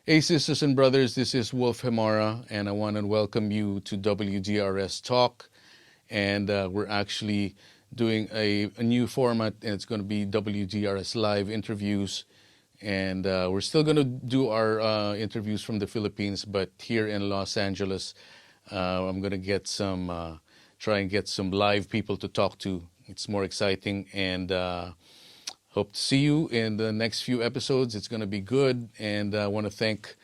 Hey, sisters and brothers, this is Wolf Hemara, and I want to welcome you to WDRS Talk. And we're actually doing a new format, and it's going to be WDRS Live interviews. And we're still going to do our interviews from the Philippines, but here in Los Angeles, I'm going to try and get some live people to talk to. It's more exciting, and hope to see you in the next few episodes. It's going to be good. And I want to thank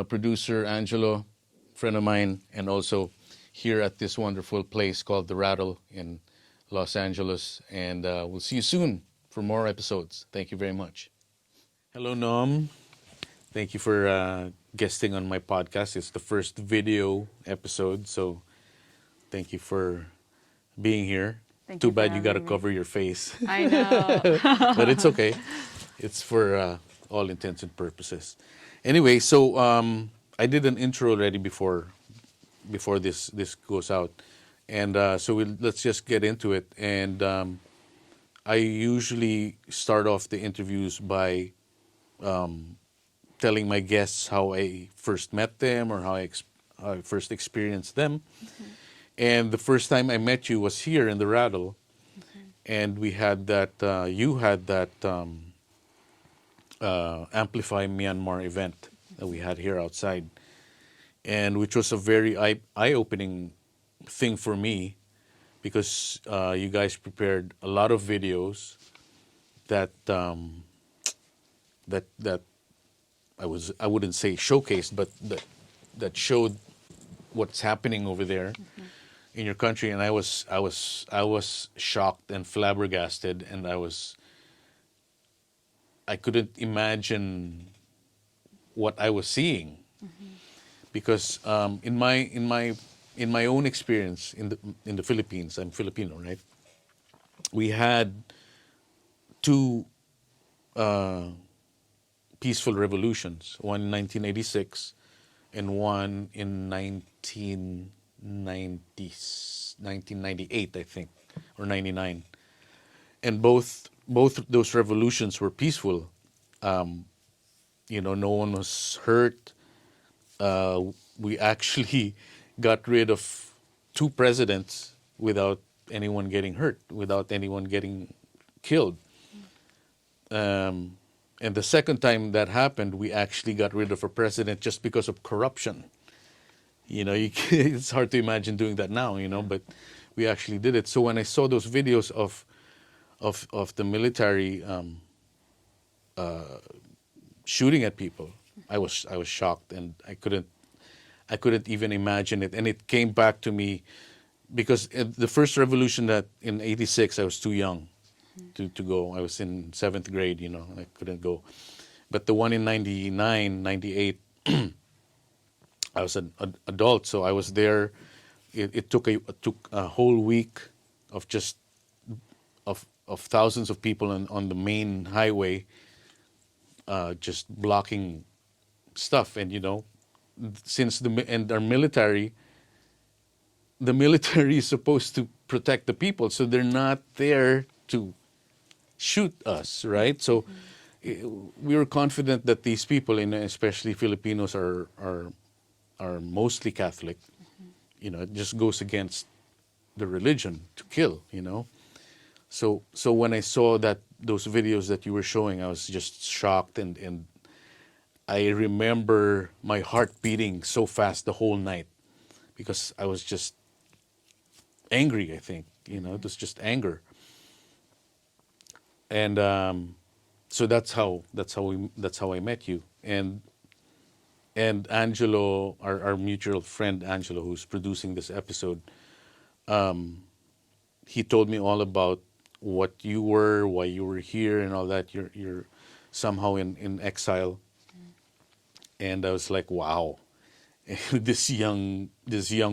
producer Angelo, friend of mine, and also here at this wonderful place called The Rattle in Los Angeles. And we'll see you soon for more episodes. Thank you very much. Hello, Noam. Thank you for guesting on my podcast. It's the first video episode, so thank you for being here. Thank Too you for bad you got to having me. cover your face. I know. But it's okay. It's for all intents and purposes. Anyway, so I did an intro already before this goes out, and so let's just get into it. And I usually start off the interviews by telling my guests how I first met them or how how I first experienced them. Mm-hmm. And the first time I met you was here in the Rattle, and we had that. You had that Amplify Myanmar event that we had here outside, and which was a very eye-opening thing for me because you guys prepared a lot of videos that that I wouldn't say showcased, but that showed what's happening over there in your country, and I was shocked and flabbergasted, and I couldn't imagine what I was seeing because in my own experience in the Philippines, I'm Filipino, right? We had two peaceful revolutions, one in 1986 and one in 1998, I think, or 99. And both those revolutions were peaceful. No one was hurt. We actually got rid of two presidents without anyone getting hurt, without anyone getting killed. And the second time that happened, we actually got rid of a president just because of corruption. It's hard to imagine doing that now, but we actually did it. So when I saw those videos of the military shooting at people, I was shocked, and I couldn't even imagine it. And it came back to me because the first revolution that in '86 I was too young to go. I was in 7th grade, and I couldn't go. But the one in 99, 98, I was an adult, so I was there. It took a whole week of just of thousands of people on the main highway, just blocking stuff. And since our military, the military is supposed to protect the people, so they're not there to shoot us, right? So we were confident that these people, and especially Filipinos, are mostly Catholic. It just goes against the religion to kill. So when I saw those videos that you were showing, I was just shocked, and I remember my heart beating so fast the whole night because I was just angry. I think it was just anger, and so that's how I met you, and Angelo, our mutual friend Angelo, who's producing this episode. He told me all about what you were, why you were here, and all that. You're somehow in exile, and I was like, wow, this young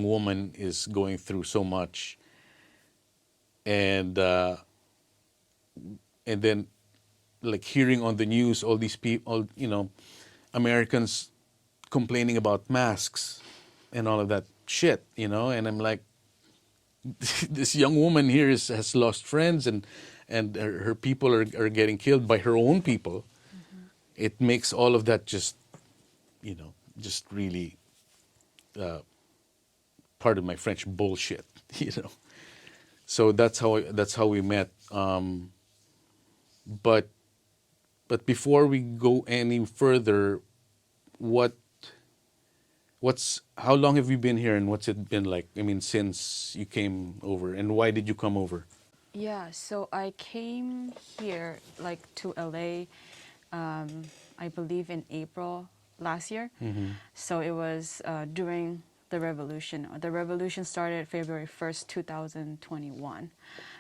woman is going through so much, and then like hearing on the news all these people, Americans complaining about masks and all of that shit, and I'm like, this young woman here has lost friends, and her people are getting killed by her own people. It makes all of that just just really, pardon my French, bullshit. you know. So that's how we met. But before we go any further, what how long have you been here, and what's it been like? I mean, since you came over, and why did you come over? Yeah, so I came here like to LA, I believe in April last year. So it was during the revolution. The revolution started February 1st, 2021.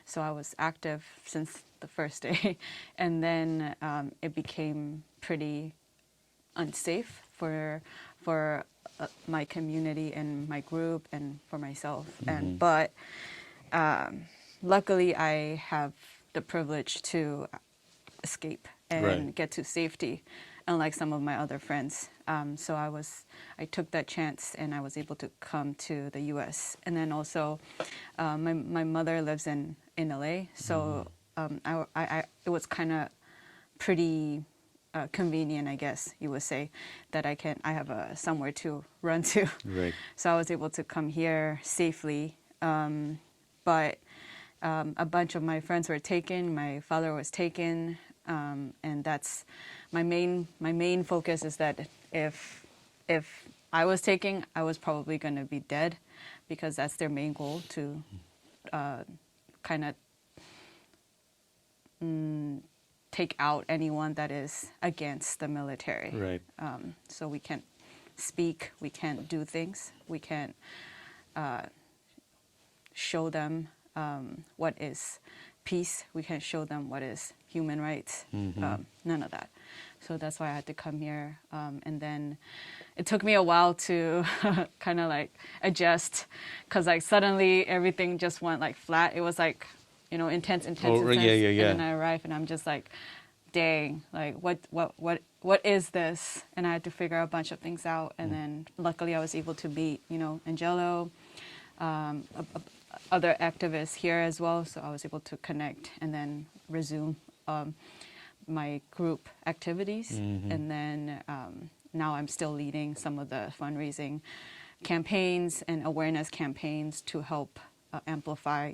So I was active since the first day. And then it became pretty unsafe for my community and my group and for myself. But luckily I have the privilege to escape and Right. get to safety, unlike some of my other friends. So I took that chance and I was able to come to the U.S. And then also, my mother lives in LA, so it was kind of pretty convenient, I guess you would say, that I have somewhere to run to. Right. So I was able to come here safely. But a bunch of my friends were taken. My father was taken, and that's my main focus is that if I was taken, I was probably going to be dead, because that's their main goal, to kind of take out anyone that is against the military. Right. So we can't speak, we can't do things, we can't show them what is peace, we can't show them what is human rights, none of that. So that's why I had to come here. And then it took me a while to kind of like adjust, because like suddenly everything just went like flat. It was like, intense. Oh, yeah, yeah, yeah. And then I arrived and I'm just like, dang, like what is this? And I had to figure a bunch of things out. And then luckily I was able to meet, Angelo, other activists here as well. So I was able to connect and then resume my group activities. And then now I'm still leading some of the fundraising campaigns and awareness campaigns to help amplify,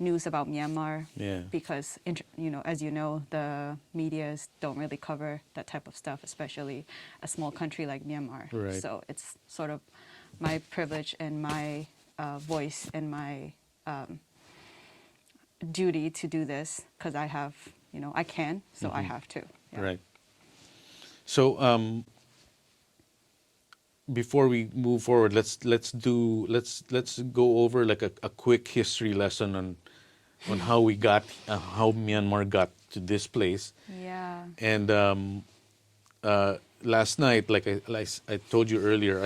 news about Myanmar. Yeah. Because, as you know, the medias don't really cover that type of stuff, especially a small country like Myanmar. Right. So it's sort of my privilege and my voice and my duty to do this, because I have, I can, so I have to. Yeah. Right. So before we move forward, let's go over like a quick history lesson on how we got how Myanmar got to this place. Yeah. And last night, like I told you earlier,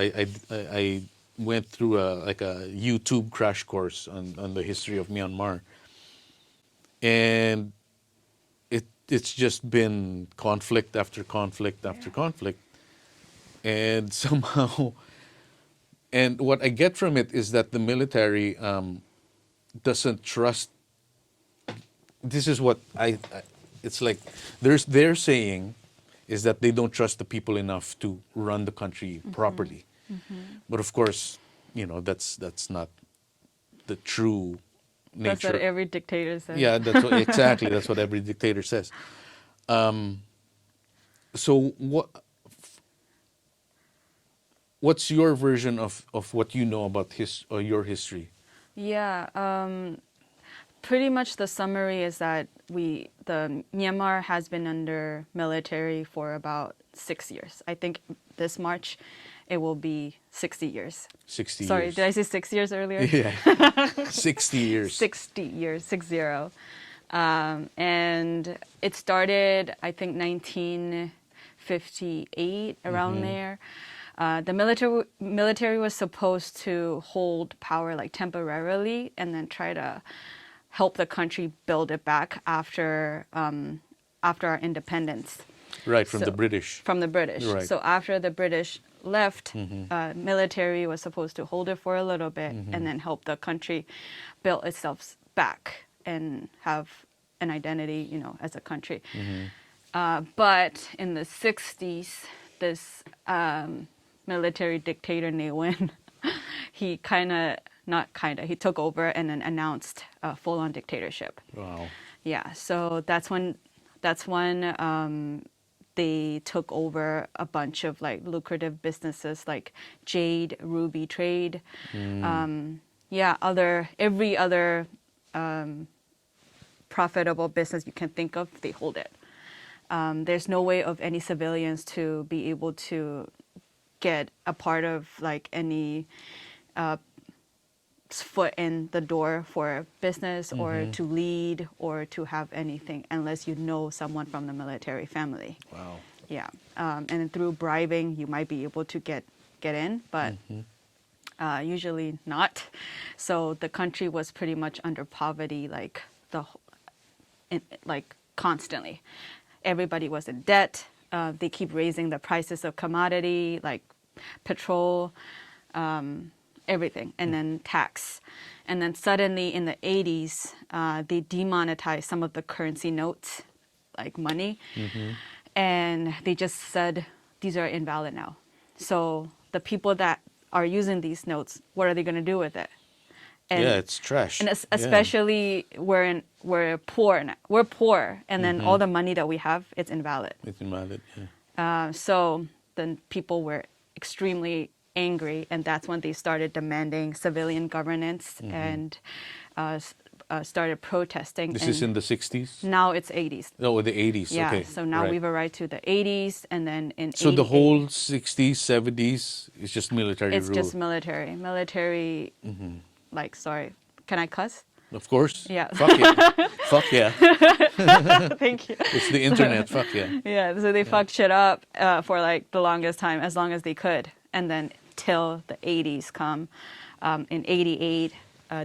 I went through a YouTube crash course on the history of Myanmar, and it's just been conflict after conflict after conflict, and somehow, and what I get from it is that the military doesn't trust. This is what it's like. They're saying is that they don't trust the people enough to run the country properly. But of course, that's not the true nature. That's what every dictator says. Yeah, exactly. That's what every dictator says. So what's your version of what you know about your history? Yeah. Pretty much the summary is that the Myanmar has been under military for about 6 years. I think this March it will be 60 years. 60 Sorry, years. did I say 6 years earlier? Yeah. 60 years. 60 years, 60. And it started, I think, 1958, around there. The military was supposed to hold power like temporarily and then try to help the country build it back after our independence. Right, from the British. From the British. Right. So after the British left, military was supposed to hold it for a little bit and then help the country build itself back and have an identity, as a country. But in the 60s, this military dictator Ne Win, he he took over and then announced a full-on dictatorship. Wow. Yeah, so that's when they took over a bunch of like lucrative businesses like jade, ruby trade, every other profitable business you can think of, they hold it. There's no way of any civilians to be able to get a part of like any foot in the door for business or to lead or to have anything unless you know someone from the military family. Wow. Yeah, and then through bribing you might be able to get in, but usually not. So the country was pretty much under poverty, like constantly. Everybody was in debt. They keep raising the prices of commodity like petrol, everything, and then tax. And then suddenly in the 80s, they demonetized some of the currency notes, like money. And they just said, these are invalid now. So the people that are using these notes, what are they going to do with it? And, yeah, it's trash. And especially we're poor. We're poor, and then all the money that we have, it's invalid. It's invalid, yeah. So then people were extremely angry, and that's when they started demanding civilian governance and started protesting. This is in the 60s? Now it's 80s. Oh, the 80s, Yeah, okay. so now right. we've arrived to the 80s, and then in So the 88 whole 60s, 70s is just military it's rule? just military. Military, like, sorry, can I cuss? Of course. Yeah. Fuck yeah. Fuck yeah. Thank you. It's the internet. Fuck yeah. Yeah, so they fucked shit up for like the longest time, as long as they could. And then till the 80s come. In 88,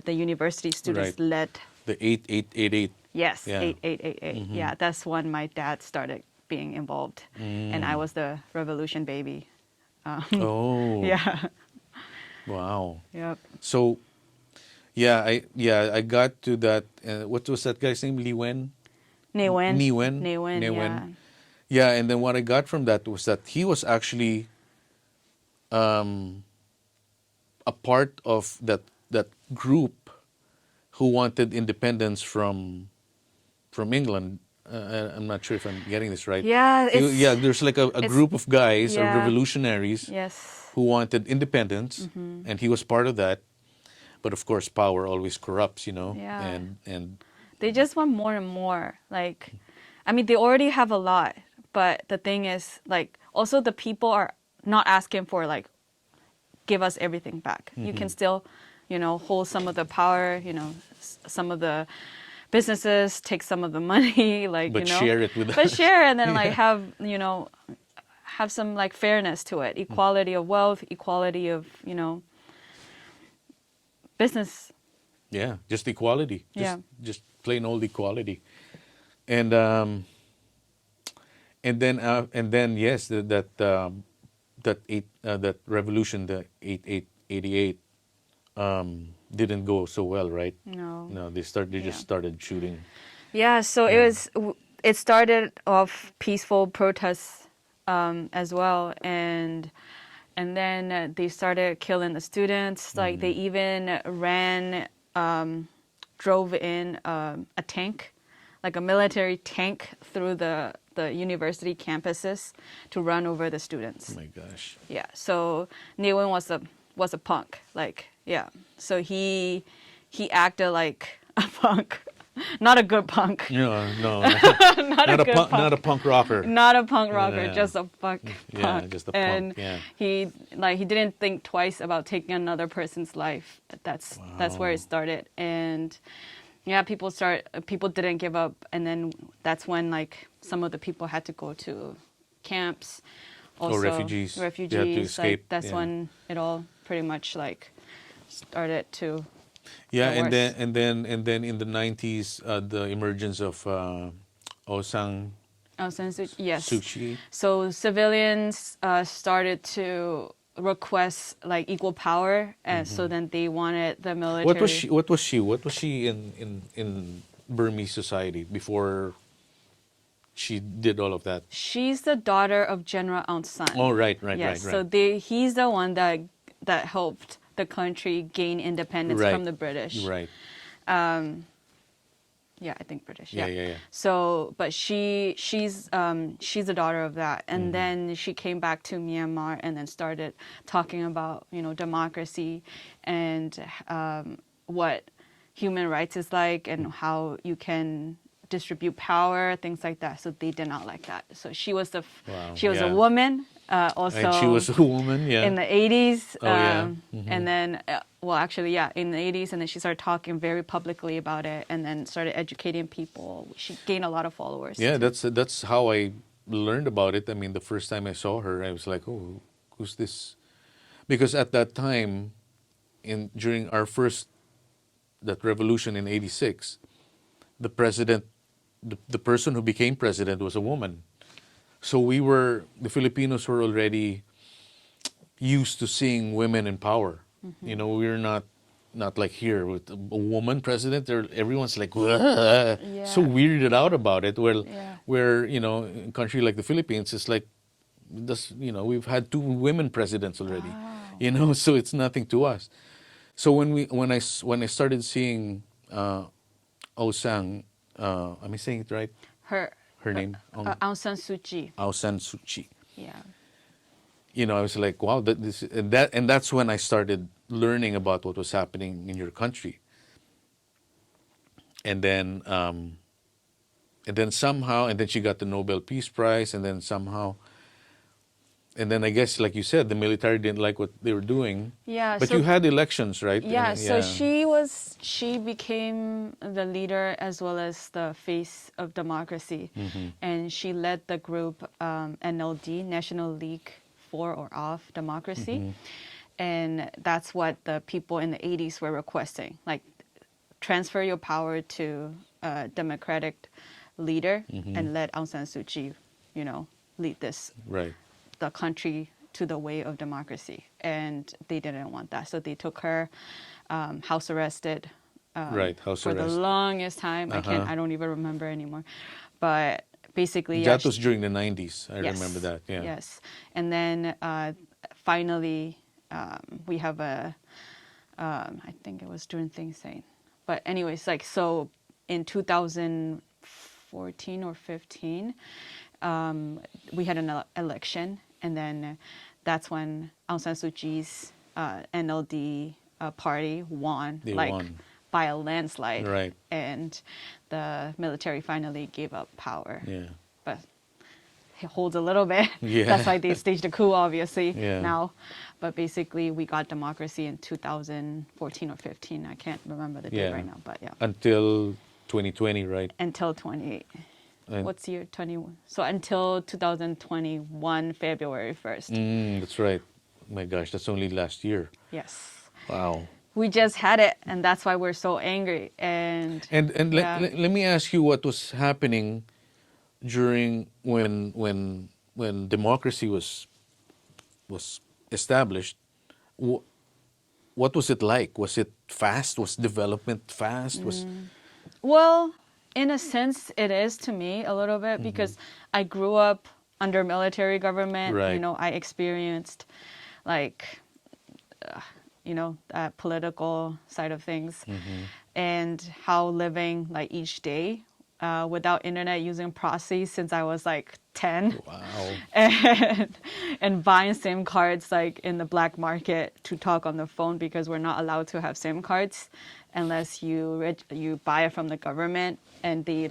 the university students Right. led. The 8888. Yes, Yeah. 8888. Yeah, that's when my dad started being involved. And I was the revolution baby. Oh. Yeah. Wow. Yep. So, I got to that. What was that guy's name? Lee Wen? Ne Win. Ne Wen. Ne Win, Ne yeah. Wen. Yeah, and then what I got from that was that he was actually a part of that group who wanted independence from England. I'm not sure if I'm getting this right. Yeah, there's like a group of guys or yeah. revolutionaries Yes. who wanted independence, and he was part of that. But of course, power always corrupts, you know. Yeah. And They just want more and more. Like, I mean, they already have a lot, but the thing is, like, also the people are not asking for, like, give us everything back. You can still, hold some of the power, some of the businesses, take some of the money, like, but share it with But share and then, like, have some, like, fairness to it. Equality of wealth, equality of, business. Yeah, just equality. Just plain old equality. And then yes, that revolution, the 88 didn't go so well, right? No. They just started shooting. Yeah, so it started off peaceful protests as well, and then they started killing the students. Like they even drove in a tank, like a military tank, through the university campuses to run over the students. Oh my gosh. Yeah, so Ne Win was a punk, like, yeah. So he acted like a punk. Not a good punk. No. Not a good punk. Not a punk rocker. Not a punk rocker, Yeah. just a punk. Yeah, just a and punk. Yeah. he didn't think twice about taking another person's life. That's where it started. And yeah, people didn't give up, and then that's when like some of the people had to go to camps. Also, refugees. They had to escape. Like, that's when it all pretty much like started to. Yeah, get worse. and then in the 90s, the emergence of Aung San Yes. Suu Kyi. So civilians started to request like equal power, and so then they wanted the military. What was she in Burmese society before she did all of that? She's the daughter of General Aung San. Oh, right. Yes, Right. so he's the one that helped the country gain independence Right. from the British. Right. Yeah, I think British. Yeah. So, but she's the daughter of that, and then she came back to Myanmar and then started talking about democracy and what human rights is like and how you can distribute power, things like that. So they did not like that. So she was a woman. Also, And she was a woman, yeah. in the 80s. Oh, yeah. And then, in the 80s, and then she started talking very publicly about it and then started educating people. She gained a lot of followers. Yeah, too. that's how I learned about it. I mean, the first time I saw her, I was like, oh, who's this? Because at that time, during our that revolution in 86, the president, the person who became president was a woman. So the Filipinos were already used to seeing women in power. We're not like here with a woman president. Everyone's like, so weirded out about it. Where in a country like the Philippines, it's like, we've had 2 women presidents already. Wow. So it's nothing to us. So when I started seeing Aung San, am I saying it right? Her name? Aung San Suu Kyi. Aung San Suu Kyi. Yeah. I was like, wow, that's when I started learning about what was happening in your country. And then somehow, and then she got the Nobel Peace Prize, and then I guess, like you said, the military didn't like what they were doing. Yeah. But you had elections, right? Yeah. So she became the leader as well as the face of democracy, and she led the group NLD, National League for or of Democracy, and that's what the people in the 80s were requesting, like transfer your power to a democratic leader and let Aung San Suu Kyi, lead the country to the way of democracy. And they didn't want that, so they took her house arrested. House for arrest. the longest time. I don't even remember anymore, but basically that was during the 90s. I remember that. Yeah. Yes, and then finally we have I think it was during Thing Sane, but anyways, so in 2014 or 15, we had an election, and then that's when Aung San Suu Kyi's NLD party won. They won by a landslide. Right. And the military finally gave up power. Yeah. But it holds a little bit. Yeah. That's why they staged a coup, obviously, Yeah. now. But basically, we got democracy in 2014 or 15. I can't remember the date right now, but yeah. Until 2020, right? Until 28. And What's year 21? So until 2021, February 1st. That's right. My gosh, that's only last year. Yes. Wow. We just had it, and that's why we're so angry. And let me ask you what was happening during when democracy was established. What was it like? Was it fast? Was development fast? Well, in a sense, it is to me a little bit, because I grew up under military government. Right. I experienced that political side of things, and how living each day without internet, using proxies since I was 10. Wow. And buying SIM cards in the black market to talk on the phone, because we're not allowed to have SIM cards unless you buy it from the government, and they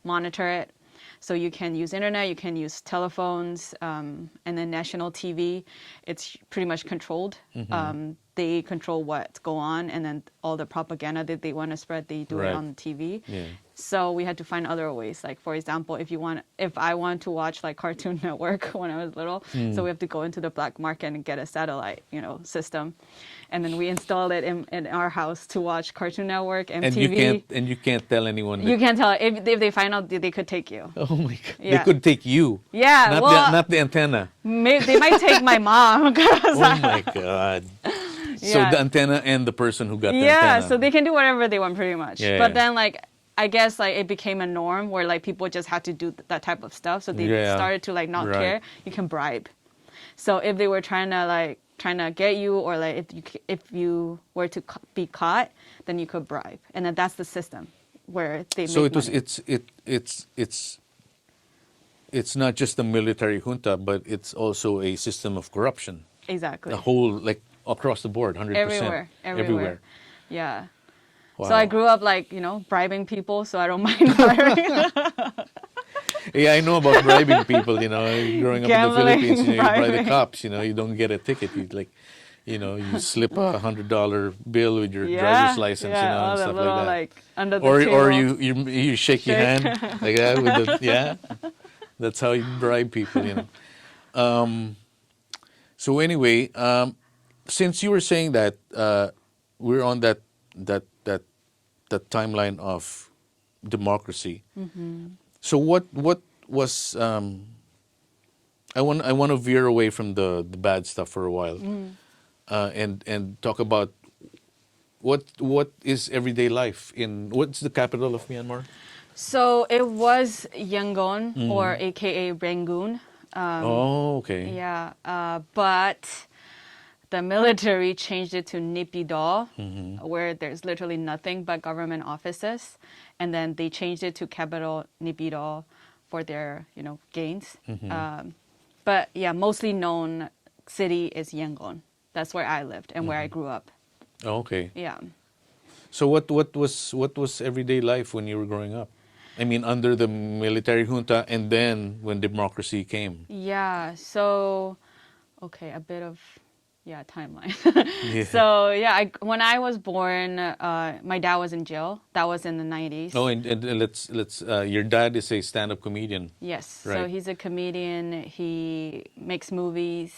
monitor it. So you can use internet, you can use telephones, and then national TV. It's pretty much controlled. They control what's going on, and then all the propaganda that they want to spread, they do it on TV. Yeah. So we had to find other ways. For example, if I want to watch Cartoon Network when I was little, so we have to go into the black market and get a satellite, system, and then we installed it in our house to watch Cartoon Network, MTV. And you can't tell anyone. You can't tell if they find out, they could take you. Oh my God! Yeah. They could take you. Yeah, Not the antenna. They might take my mom. Oh my God! So Yeah. the antenna and the person who got the Yeah, antenna. so they can do whatever they want, pretty much. Yeah, But yeah. then I guess like it became a norm where like people just had to do that type of stuff. So they Yeah. started to like not Right. care. You can bribe. So if they were trying to get you, or like if you were to be caught, then you could bribe, and then that's the system where they So make it was money. it's not just the military junta, but it's also a system of corruption. Exactly. The whole, like, across the board, 100%. Everywhere. Yeah. Wow. So I grew up like, bribing people, so I don't mind bribing. Yeah, I know about bribing people, growing up in the Gambling, Philippines, you bribe the bribing. cops, you don't get a ticket. You slip a $100 bill with your driver's license, all and the stuff little, like that. like under the Or table. you shake your hand like that with the, yeah. That's how you bribe people. So anyway, since you were saying that we're on that timeline of democracy, so what was I want to veer away from the bad stuff for a while, and talk about what is everyday life in what's the capital of Myanmar? So it was Yangon, or AKA Rangoon. Oh, okay. Yeah, but the military changed it to Naypyidaw, where there's literally nothing but government offices, and then they changed it to capital Naypyidaw for their gains. But yeah, mostly known city is Yangon. That's where I lived and where I grew up. Oh, okay. Yeah. So what was everyday life when you were growing up? I mean, under the military junta, and then when democracy came. Yeah. So, okay, a bit of timeline. Yeah. So yeah, when I was born, my dad was in jail. That was in the 90s. Oh, and let's your dad is a stand-up comedian. Yes. So Right. he's a comedian. He makes movies.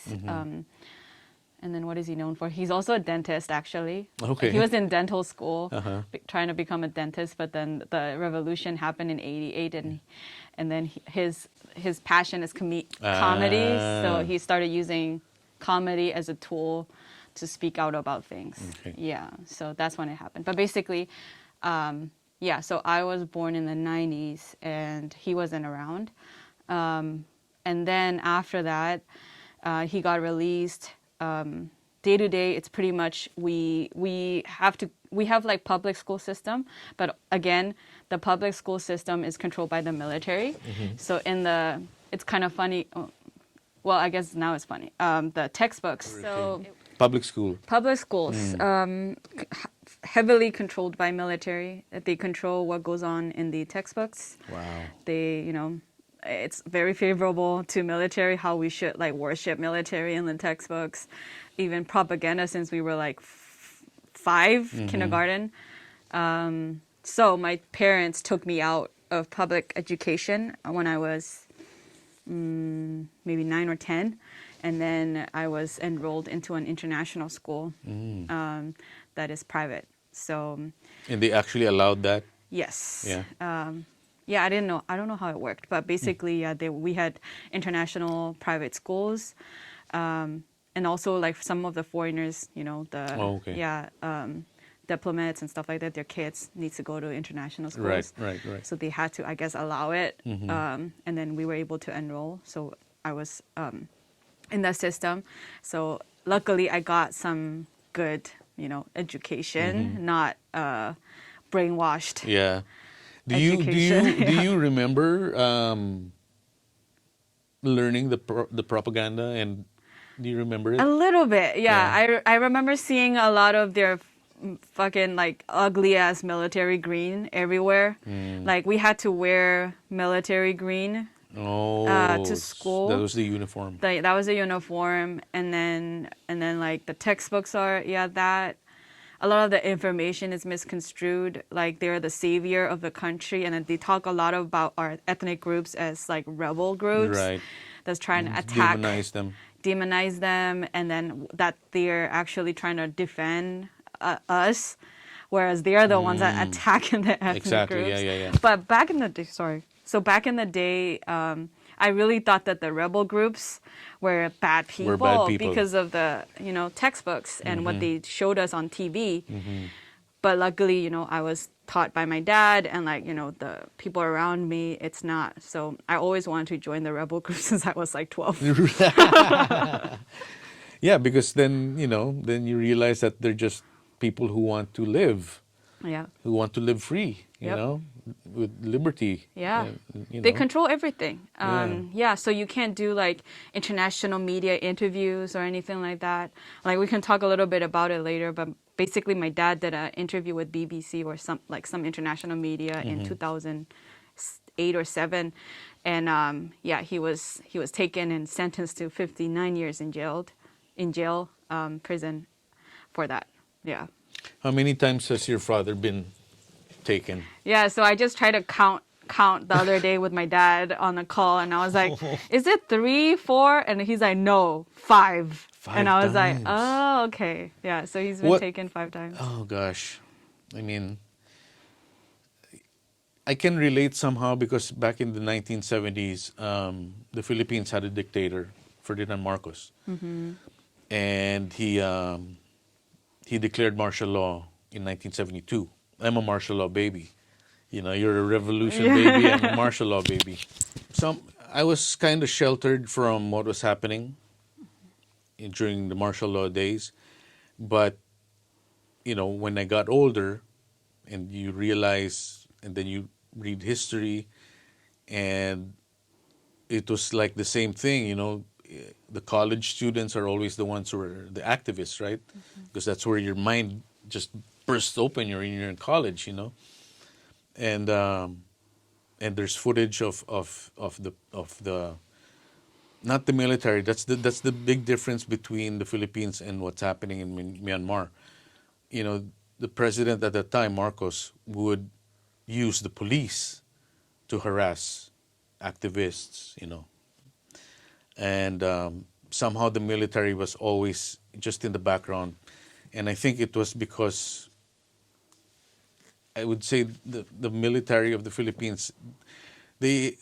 And then what is he known for? He's also a dentist, actually. Okay. He was in dental school, Uh-huh. trying to become a dentist, but then the revolution happened in '88, and then his passion is comedy, so he started using comedy as a tool to speak out about things. Okay. Yeah, so that's when it happened. But basically, so I was born in the 90s, and he wasn't around. And then after that, he got released. Day to day, it's pretty much we have like public school system, but again, the public school system is controlled by the military. So it's kind of funny. Well, I guess now it's funny. The textbooks. So Public school. public schools, heavily controlled by military. They control what goes on in the textbooks. Wow. They, it's very favorable to military, how we should like worship military in the textbooks, even propaganda since we were like five, kindergarten. So my parents took me out of public education when I was maybe 9 or 10. And then I was enrolled into an international school that is private. So And they actually allowed that? yes. Yeah. Yeah, I don't know how it worked, but basically, we had international private schools, and also like some of the foreigners, Oh, okay. diplomats and stuff like that. Their kids need to go to international schools, Right. so they had to, I guess, allow it, and then we were able to enroll. So I was in that system. So luckily, I got some good, education, not brainwashed. Yeah. Do you remember learning the propaganda, and do you remember it? A little bit, yeah. I remember seeing a lot of their fucking like ugly ass military green everywhere. Like we had to wear military green to school. That was the uniform. That was a uniform, and then like the textbooks are that. A lot of the information is misconstrued, like they're the savior of the country, and then they talk a lot about our ethnic groups as like rebel groups Right. that's trying to attack, demonize them, and then that they're actually trying to defend us, whereas they're the ones that attack in the ethnic groups. Yeah. But back in the day, I really thought that the rebel groups were bad people, because of the textbooks and what they showed us on TV. but luckily, I was taught by my dad and like, the people around me, it's not. So I always wanted to join the rebel group since I was like 12. Yeah, because then, then you realize that they're just people who want to live, Yeah. who want to live free, Yep. with liberty. Yeah. You They know. control everything. Yeah. Yeah, so you can't do like international media interviews or anything like that. Like we can talk a little bit about it later, but basically my dad did an interview with BBC or some international media in 2008 or 7, and yeah, he was taken and sentenced to 59 years in jail, prison for that. Yeah. How many times has your father been taken? Yeah, so I just tried to count the other day with my dad on a call, and I was like, "Is it 3, 4?" And he's like, "No, 5." And I was like, times. "Oh, okay, yeah." So he's been What- taken 5 times. Oh gosh, I mean, I can relate somehow because back in the 1970s, the Philippines had a dictator, Ferdinand Marcos, and he declared martial law in 1972. I'm a martial law baby. You're a revolution baby. I'm a martial law baby. So I was kind of sheltered from what was happening during the martial law days, but when I got older, and you realize, and then you read history, and it was like the same thing. The college students are always the ones who are the activists, right? Because that's where your mind just bursts open. You're in college, and there's footage of the not the military. That's the big difference between the Philippines and what's happening in Myanmar. The president at that time, Marcos, would use the police to harass activists, and somehow the military was always just in the background. And I think it was because I would say the military of the Philippines, the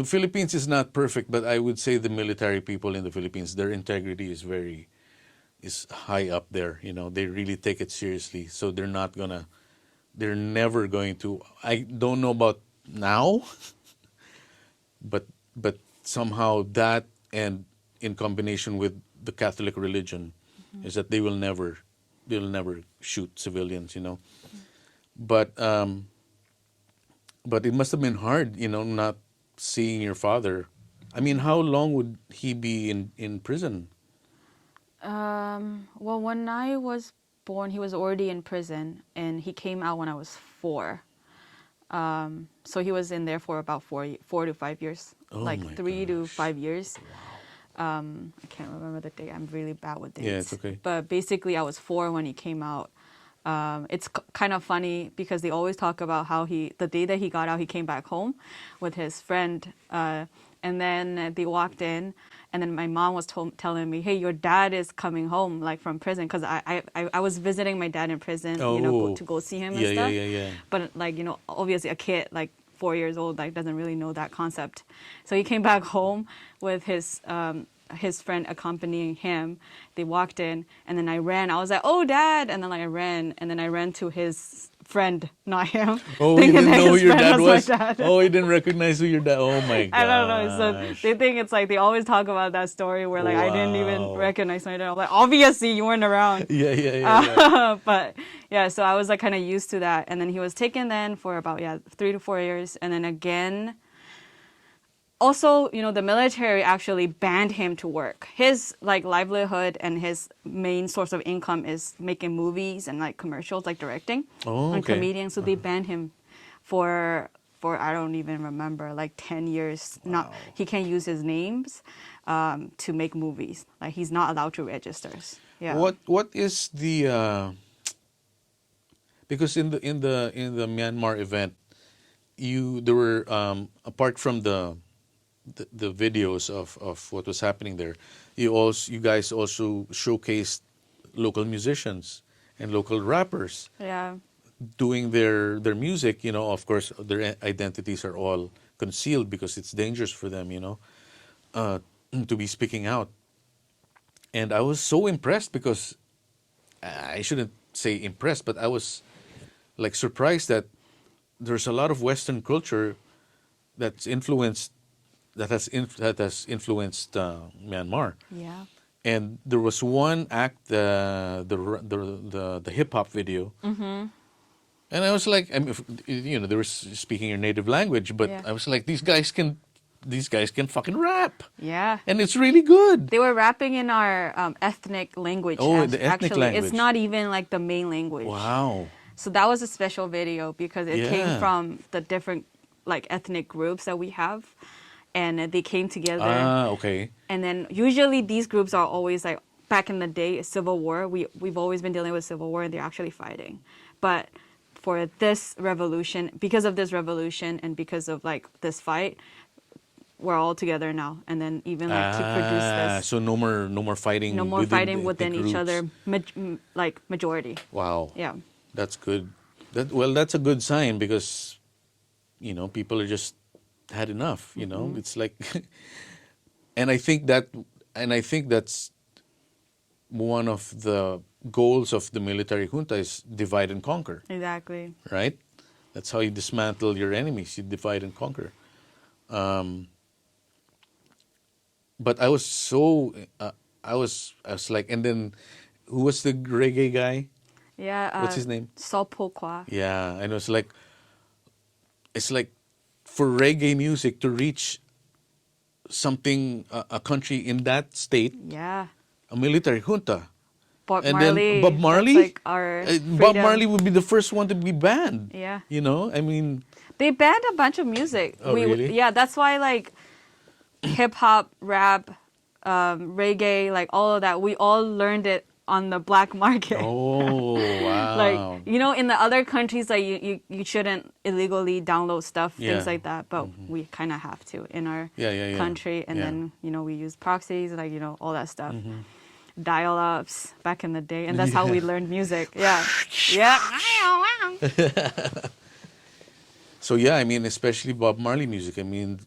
Philippines is not perfect, but I would say the military people in the Philippines, their integrity is high up there. They really take it seriously. So they're never going to. I don't know about now, but somehow that, and in combination with the Catholic religion, is that they'll never shoot civilians. But it must have been hard, not seeing your father. I mean, how long would he be in prison? Well, when I was born, he was already in prison, and he came out when I was 4. So he was in there for about 4 to 5 years, Oh like my 3 to gosh. 5 years. I can't remember the date. I'm really bad with dates. Yeah, it's okay. But basically, I was 4 when he came out. It's kind of funny because they always talk about how the day that he got out, he came back home with his friend. And then they walked in, and then my mom was telling me, "Hey, your dad is coming home, like from prison," because I was visiting my dad in prison, Oh. to go see him Yeah, and yeah, stuff. yeah, yeah. But like obviously a kid like 4 years old like doesn't really know that concept. So he came back home with his friend accompanying him. They walked in, and then I ran. I was like, "Oh, Dad!" And then I ran to his friend, not him. Oh, you thinking didn't that know who his your friend dad was? my dad. Oh, you didn't recognize who your dad. Oh my god. I don't know. So they think it's like they always talk about that story where like I didn't even Wow. recognize my dad. I'm like, obviously you weren't around. Yeah, yeah, yeah. But yeah, so I was like kind of used to that. And then he was taken then for about 3 to 4 years, and then again. Also, the military actually banned him to work. His like livelihood and his main source of income is making movies and like commercials, like directing Oh, and okay. comedian. So they banned him for I don't even remember, like 10 years. Not Wow. he can't use his names to make movies. Like he's not allowed to register. Yeah. What is the because in the Myanmar event, there were apart from the videos of what was happening there, you guys also showcased local musicians and local rappers Yeah. doing their music. Of course, their identities are all concealed because it's dangerous for them, to be speaking out. And I was so impressed because I shouldn't say impressed, but I was like surprised that there's a lot of Western culture that's influenced that has influenced Myanmar. Yeah. And there was one act, the hip hop video, and I was like, I mean, they were speaking your native language, but Yeah. I was like, these guys can fucking rap, Yeah. and it's really good. They were rapping in our ethnic language. Oh, the ethnic actually. language. It's not even like the main language. Wow. So that was a special video because it Yeah. came from the different like ethnic groups that we have, and they came together. Ah, okay. And then usually these groups are always like back in the day, civil war. We've always been dealing with civil war, and they're actually fighting. But for this revolution, because of this revolution and because of like this fight, we're all together now. And then even like to produce this, So no more fighting. no more within fighting the within each groups. other, like majority. Wow. Yeah. That's good. That's a good sign because, people are just had enough. It's like, and I think that's one of the goals of the military junta is divide and conquer, Exactly. right? That's how you dismantle your enemies. You divide and conquer. But I was so, I was like, and then, who was the reggae guy? Yeah. What's his name? Solpokwa. Yeah, and it's like for reggae music to reach something, a country in that state, Yeah. a military junta. Bob And Marley. then Bob Marley, That's like our Bob freedom. Marley would be the first one to be banned. Yeah. I mean, They banned a bunch of music. Oh, really? Yeah, that's why like hip hop, rap, reggae, like all of that, we all learned it on the black market. oh wow, Like in the other countries, like you shouldn't illegally download stuff, Yeah. things like that. But we kind of have to in our Yeah. country, and Yeah. then we use proxies, like all that stuff. Dial-ups back in the day, and that's how we learned music. Yeah, yeah. So yeah, I mean, especially Bob Marley music. I mean,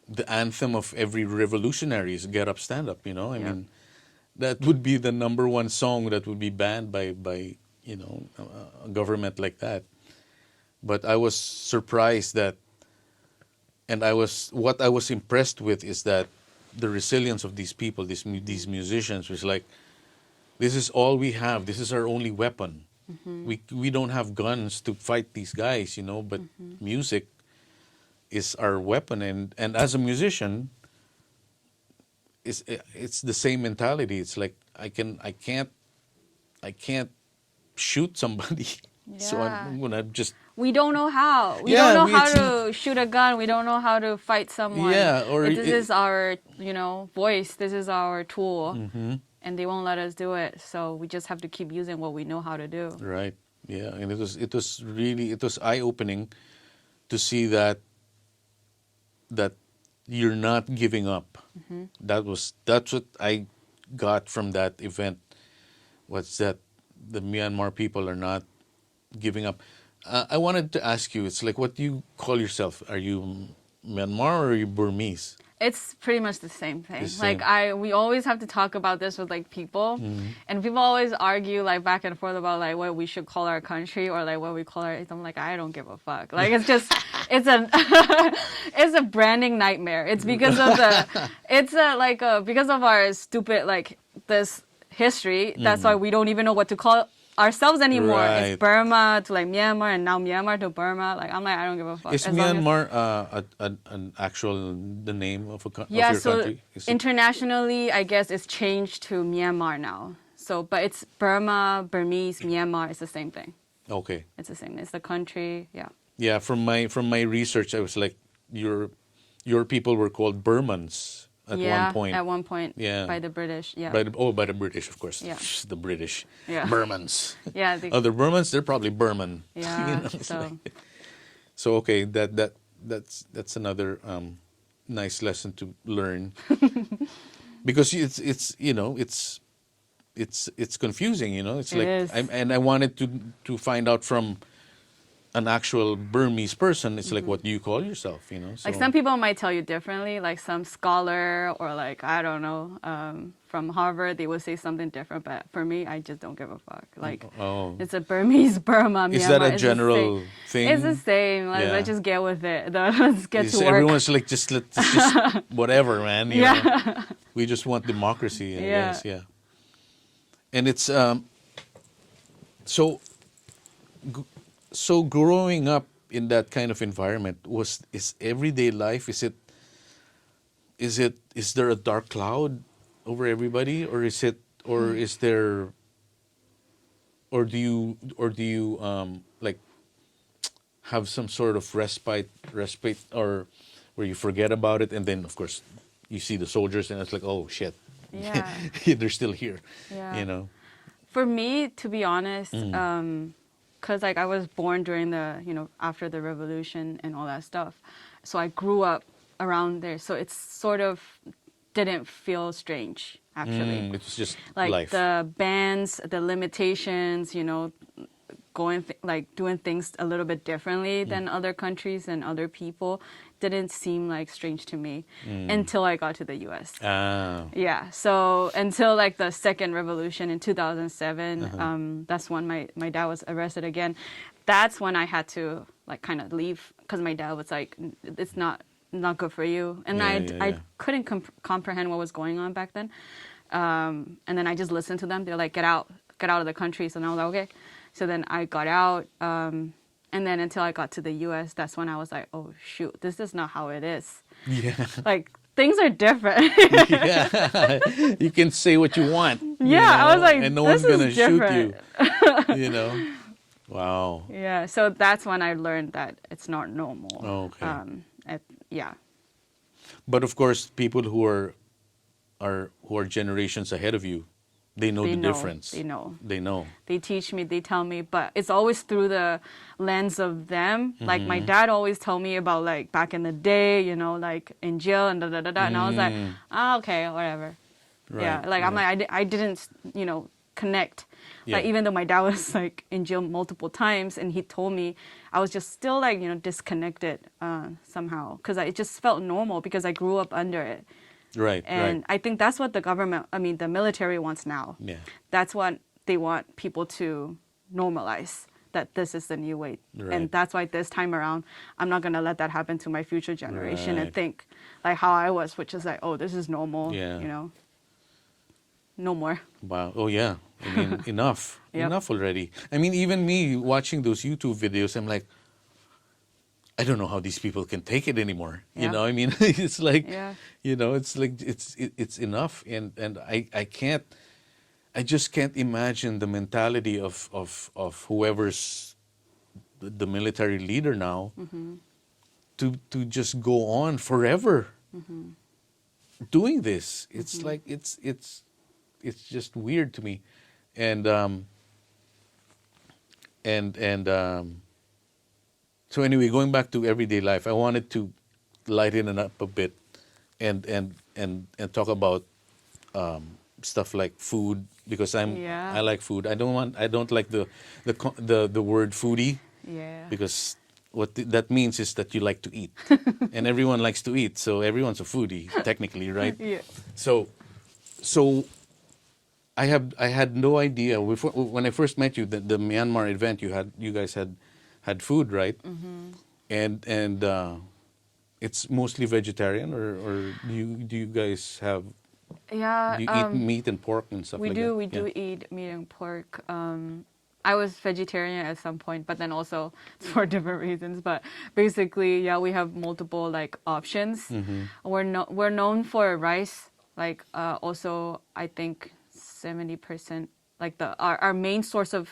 the anthem of every revolutionary is "Get Up, Stand Up." I Yeah. mean, that would be the number one song that would be banned by a government like that. But I was surprised that, and what I was impressed with is that the resilience of these people, these musicians, was like, this is all we have. This is our only weapon. We don't have guns to fight these guys, but music is our weapon. And as a musician, it's the same mentality. It's like I can't shoot somebody. So I'm gonna just We don't know how. We Yeah, don't know how it's- to shoot a gun. We don't know how to fight someone. Yeah, or this is our, voice. This is our tool, Mm-hmm. and they won't let us do it. So we just have to keep using what we know how to do. Right. Yeah, and it was eye-opening to see that you're not giving up. That's what I got from that event. Was that the Myanmar people are not giving up. I wanted to ask you, it's like, what do you call yourself? Are you Myanmar or are you Burmese? It's pretty much the same thing. The same. Like we always have to talk about this with like people, and people always argue like back and forth about like what we should call our country or like what we call our. I'm like, I don't give a fuck. Like it's just it's it's a branding nightmare. It's because of because of our stupid like this history. That's why we don't even know what to call ourselves anymore. Right. It's Burma to like Myanmar, and now Myanmar to Burma. Like I'm like, I don't give a fuck. Is As long as- Myanmar an actual the name of Yeah, of your so country? Is it- internationally, I guess it's changed to Myanmar now. So, but it's Burma, Burmese, Myanmar. It's the same thing. okay. It's the same. It's the country. Yeah. Yeah, from my research, I was like, your people were called Burmans at yeah, one point. at one point. Yeah. By the British. Yeah. By the British, of course. Yeah. The British. Yeah. Burmans. yeah. The, Other Burmans, they're probably Burman. yeah. it's So like- so okay, that's another nice lesson to learn. Because it's confusing, It's It like is. and I wanted to find out from an actual Burmese person, it's like, what do you call yourself? So, Like some people might tell you differently, like some scholar or like, I don't know, from Harvard, they would say something different. But for me, I just don't give a fuck. Like, oh, it's a Burmese, Burma, is Myanmar. that a It's the general same. thing? It's the same. Like, Yeah. let's just get with it. Let's get to work. Everyone's like, just whatever, man. You know? We just want democracy, I guess, yeah. And it's so growing up in that kind of environment is everyday life. Is there a dark cloud over everybody, or is there, or do you like have some sort of respite, or where you forget about it, and then of course you see the soldiers and it's like, oh shit, Yeah. they're still here, Yeah. For me, to be honest, because like I was born during the, after the revolution and all that stuff. So I grew up around there. So it's sort of didn't feel strange, actually. It's just Like life. the bans, the limitations, doing things a little bit differently than other countries and other people didn't seem like strange to me until I got to the US. Ah. Yeah, so until like the second revolution in 2007, that's when my dad was arrested again. That's when I had to like kind of leave because my dad was like, it's not good for you. And I couldn't comprehend what was going on back then. And then I just listened to them. They're like, get out of the country. So then I was like, okay. So then I got out. And then until I got to the US, that's when I was like, oh, shoot, this is not how it is. Yeah. Like, things are different. Yeah. You can say what you want. Yeah, I was like, and no this one's going to is shoot different. you. Wow. Yeah, so that's when I learned that it's not normal. Okay. Yeah. But of course, people who are generations ahead of you, they know the difference. They know. They know. They teach me, they tell me, but it's always through the lens of them. Like my dad always told me about like back in the day, like in jail and da-da-da-da. And I was like, okay, whatever. Right, yeah, like I'm like, I didn't, connect. Yeah. Like even though my dad was like in jail multiple times and he told me, I was just still like, disconnected somehow. Because it just felt normal because I grew up under it. Right, And I think that's what the military wants now. Yeah. That's what they want people to normalize, that this is the new way. Right. And that's why this time around, I'm not going to let that happen to my future generation and Right. think like how I was, which is like, oh, this is normal, Yeah. No more. Wow. Oh, yeah. I mean, enough. Yep. Enough already. I mean, even me watching those YouTube videos, I'm like, I don't know how these people can take it anymore. Yeah. I mean, it's like, Yeah. it's like, it's enough. And I just can't imagine the mentality of whoever's the military leader now to just go on forever doing this. It's like, it's just weird to me. And so anyway, going back to everyday life, I wanted to lighten it up a bit and talk about stuff like food, because I like food. I don't like the word foodie, because that means is that you like to eat. And everyone likes to eat, so everyone's a foodie technically, right? Yeah. So I had no idea when I first met you that the Myanmar event you guys had food, right? And it's mostly vegetarian, or do you guys have? Yeah. Do you eat meat and pork and stuff like that? We do eat meat and pork. I was vegetarian at some point, but then also for different reasons. But basically, yeah, we have multiple like options. We're known for rice. Like also, I think 70%. Like our main source of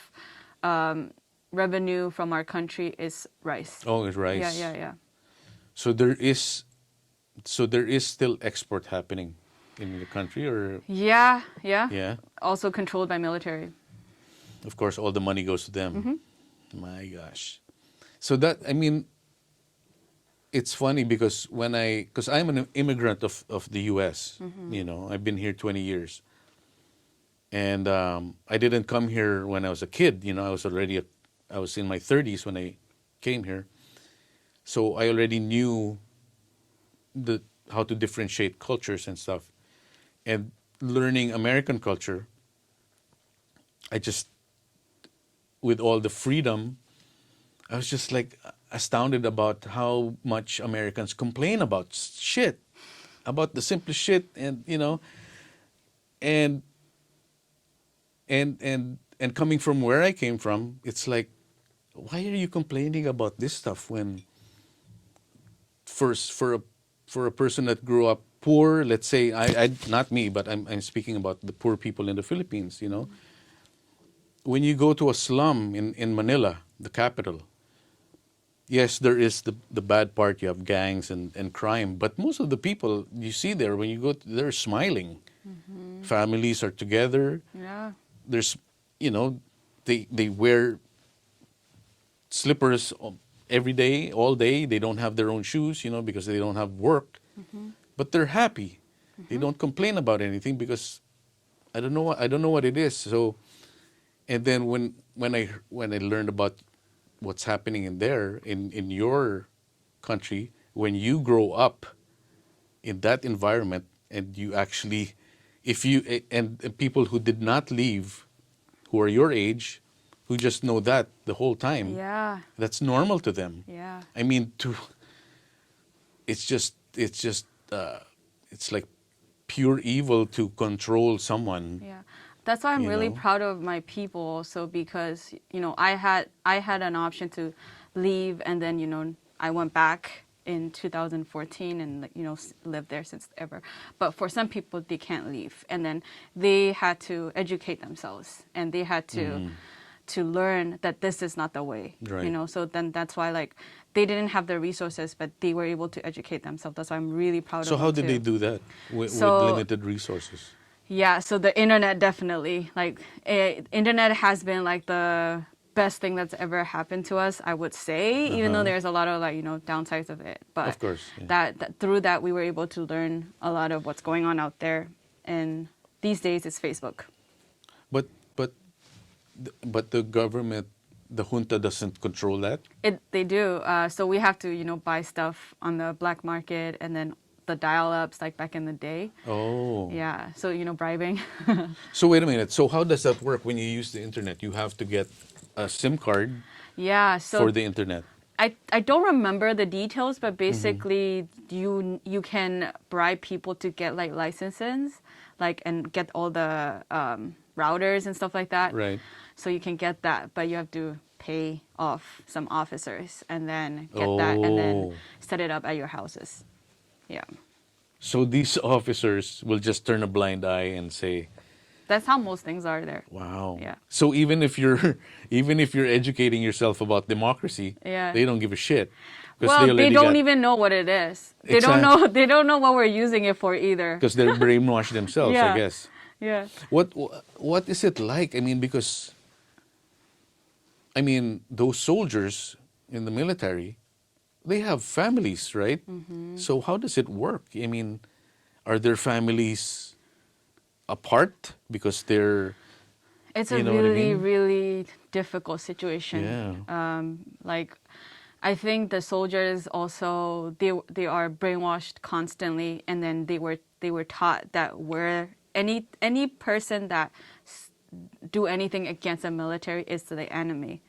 revenue from our country is rice. Oh, it's rice. Yeah. So there is still export happening in the country, or Yeah. yeah. Also controlled by military. Of course, all the money goes to them. My gosh. So that, I mean, it's funny because because I'm an immigrant of the U.S., I've been here 20 years. And I didn't come here when I was a kid, I was in my 30s when came here. So I already knew how to differentiate cultures and stuff. And learning American culture, I just, with all the freedom, I was just like astounded about how much Americans complain about shit, about the simplest shit, and and and coming from where I came from, it's like, why are you complaining about this stuff when first for a person that grew up poor, let's say, I not me, but I'm speaking about the poor people in the Philippines, when you go to a slum in Manila, the capital, yes, there is the bad part. You have gangs and crime, but most of the people you see there, when you go, they're smiling. Families are together. Yeah. There's, they wear slippers every day, all day. They don't have their own shoes, because they don't have work. But they're happy. They don't complain about anything because I don't know what it is. So, and then when I learned about what's happening in your country, when you grow up in that environment, and you actually, if you and people who did not leave, who are your age, who just know that the whole time, Yeah. that's normal to them. Yeah. I mean, it's like pure evil to control someone. Yeah. That's why I'm You really know? proud of my people also, because I had an option to leave, and then I went back in 2014 and lived there since ever. But for some people, they can't leave, and then they had to educate themselves, and they had to learn that this is not the way. Right. So then that's why, like, they didn't have the resources, but they were able to educate themselves. That's why I'm really proud So of them how did too. they do that with So- limited resources? Yeah, so the internet, definitely. Like, internet has been like the best thing that's ever happened to us, I would say, even though there's a lot of downsides of it. But Of course, yeah. that through that we were able to learn a lot of what's going on out there. And these days it's Facebook. But the government, the junta doesn't control that. They do. So we have to buy stuff on the black market, and then the dial-ups like back in the day. Oh. Yeah. So bribing. So wait a minute. So how does that work when you use the internet? You have to get a SIM card Yeah. So for the internet. I don't remember the details, but basically you can bribe people to get like licenses, like, and get all the routers and stuff like that. Right. So you can get that, but you have to pay off some officers and then get that and then Oh. set it up at your houses. Yeah. So these officers will just turn a blind eye and say, That's how most things are there. "Wow." Yeah. So even if you're educating yourself about democracy, Yeah. they don't give a shit. 'Cause Well, they already don't got- even know what it is. They Exact- don't know. They don't know what we're using it for either. because they're brainwashed themselves, Yeah. I guess. Yeah. What is it like? I mean, because those soldiers in the military, they have families, right? So how does it work? I mean, are their families apart because they're It's a You know what I really, mean? really difficult situation. Yeah. Like, I think the soldiers also they are brainwashed constantly, and then they were taught that any person that do anything against the military is the enemy,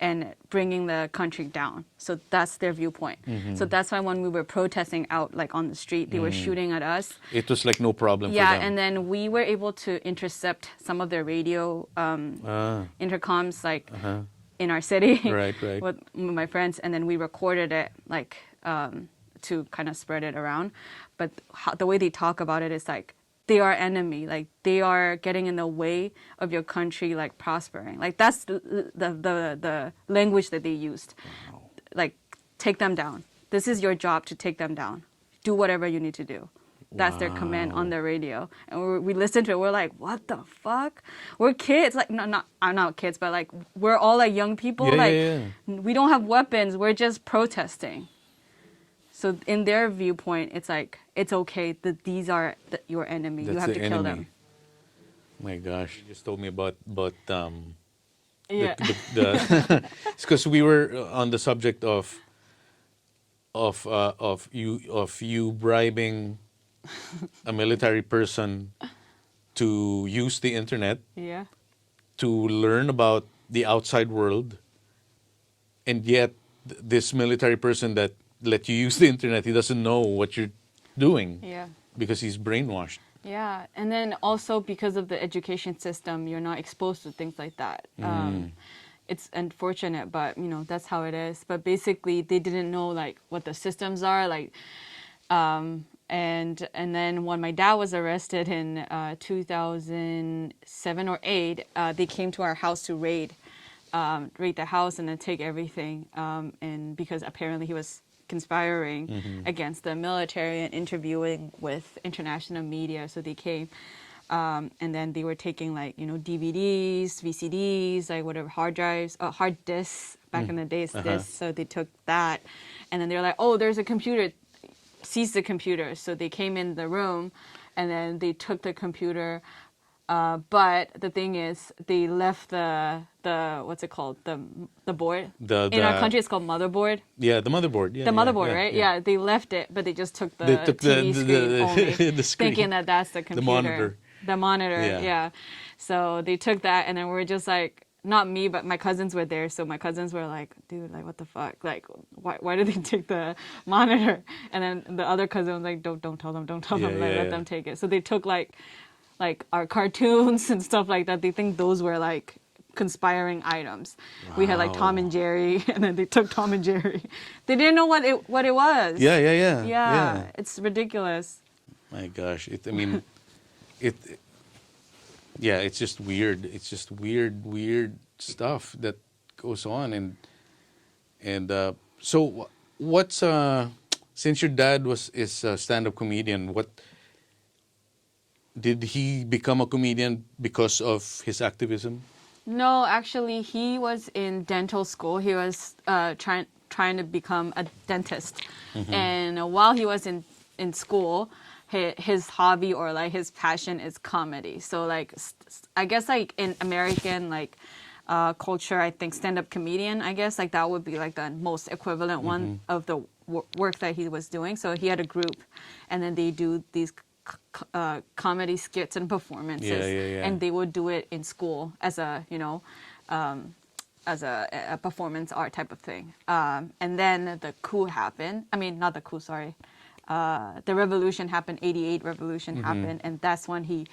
and bringing the country down. So that's their viewpoint. So that's why when we were protesting out like on the street, they were shooting at us. it was like no problem Yeah, for them. and then we were able to intercept some of their radio intercoms, like in our city, Right, right. with my friends, and then we recorded it, like to kind of spread it around. But the way they talk about it is like they are enemy, like they are getting in the way of your country, like prospering. Like that's the language that they used. Like, take them down. This is your job to take them down. Do whatever you need to do. That's their command on the radio. And we listened to it. We're like, what the fuck? We're kids. Like, I'm not kids, but like, we're all like young people. Yeah, like, yeah, we don't have weapons. We're just protesting. So in their viewpoint, it's like, it's okay that these are your enemy. You That's have the to kill enemy. them. My gosh, you just told me about Yeah. It's because we were on the subject of you bribing a military person to use the internet Yeah. to learn about the outside world, and yet this military person that let you use the internet, he doesn't know what you're doing Yeah. because he's brainwashed. Yeah, and then also because of the education system, you're not exposed to things like that. It's unfortunate, but that's how it is. But basically, they didn't know like what the systems are like, and then when my dad was arrested in 2007 or 8, they came to our house to raid the house and then take everything. And because apparently he was conspiring against the military and interviewing with international media, so they came. And then they were taking like DVDs, VCDs, like whatever hard drives, hard discs back in the days. Discs. So they took that, and then they're like, "Oh, there's a computer. Seize the computer." So they came in the room, and then they took the computer. But the thing is, they left the what's it called, the board. In our country, it's called motherboard. Yeah, the motherboard. Yeah, The motherboard, yeah, right? yeah. Yeah, they left it, but they just took the They took TV screen only, the screen. thinking that that's the computer. monitor. The monitor, Yeah. yeah. So they took that, and then we're just like, not me, but my cousins were there. So my cousins were like, dude, like, what the fuck? Like, why did they take the monitor? And then the other cousin was like, don't tell them, don't tell Yeah, them, like, yeah, let yeah. them take it. So they took like our cartoons and stuff like that. They think those were like conspiring items. We had like Tom and Jerry, and then they took Tom and Jerry. They didn't know what it was. Yeah, yeah, yeah. Yeah, it's ridiculous. My gosh, I mean, yeah, it's just weird. It's just weird stuff that goes on, and so what's since your dad is a stand-up comedian, what did he become a comedian because of his activism? No, actually, he was in dental school. He was trying to become a dentist, and while he was in school, his hobby or like his passion is comedy. So like I guess like in American like culture, I think stand-up comedian, I guess like that would be like the most equivalent one of the work that he was doing. So he had a group, and then they do these comedy skits and performances, Yeah. and they would do it in school as a as a performance art type of thing. And then the coup happened. I mean, not the coup, sorry. The revolution happened, 88 revolution happened, and that's when he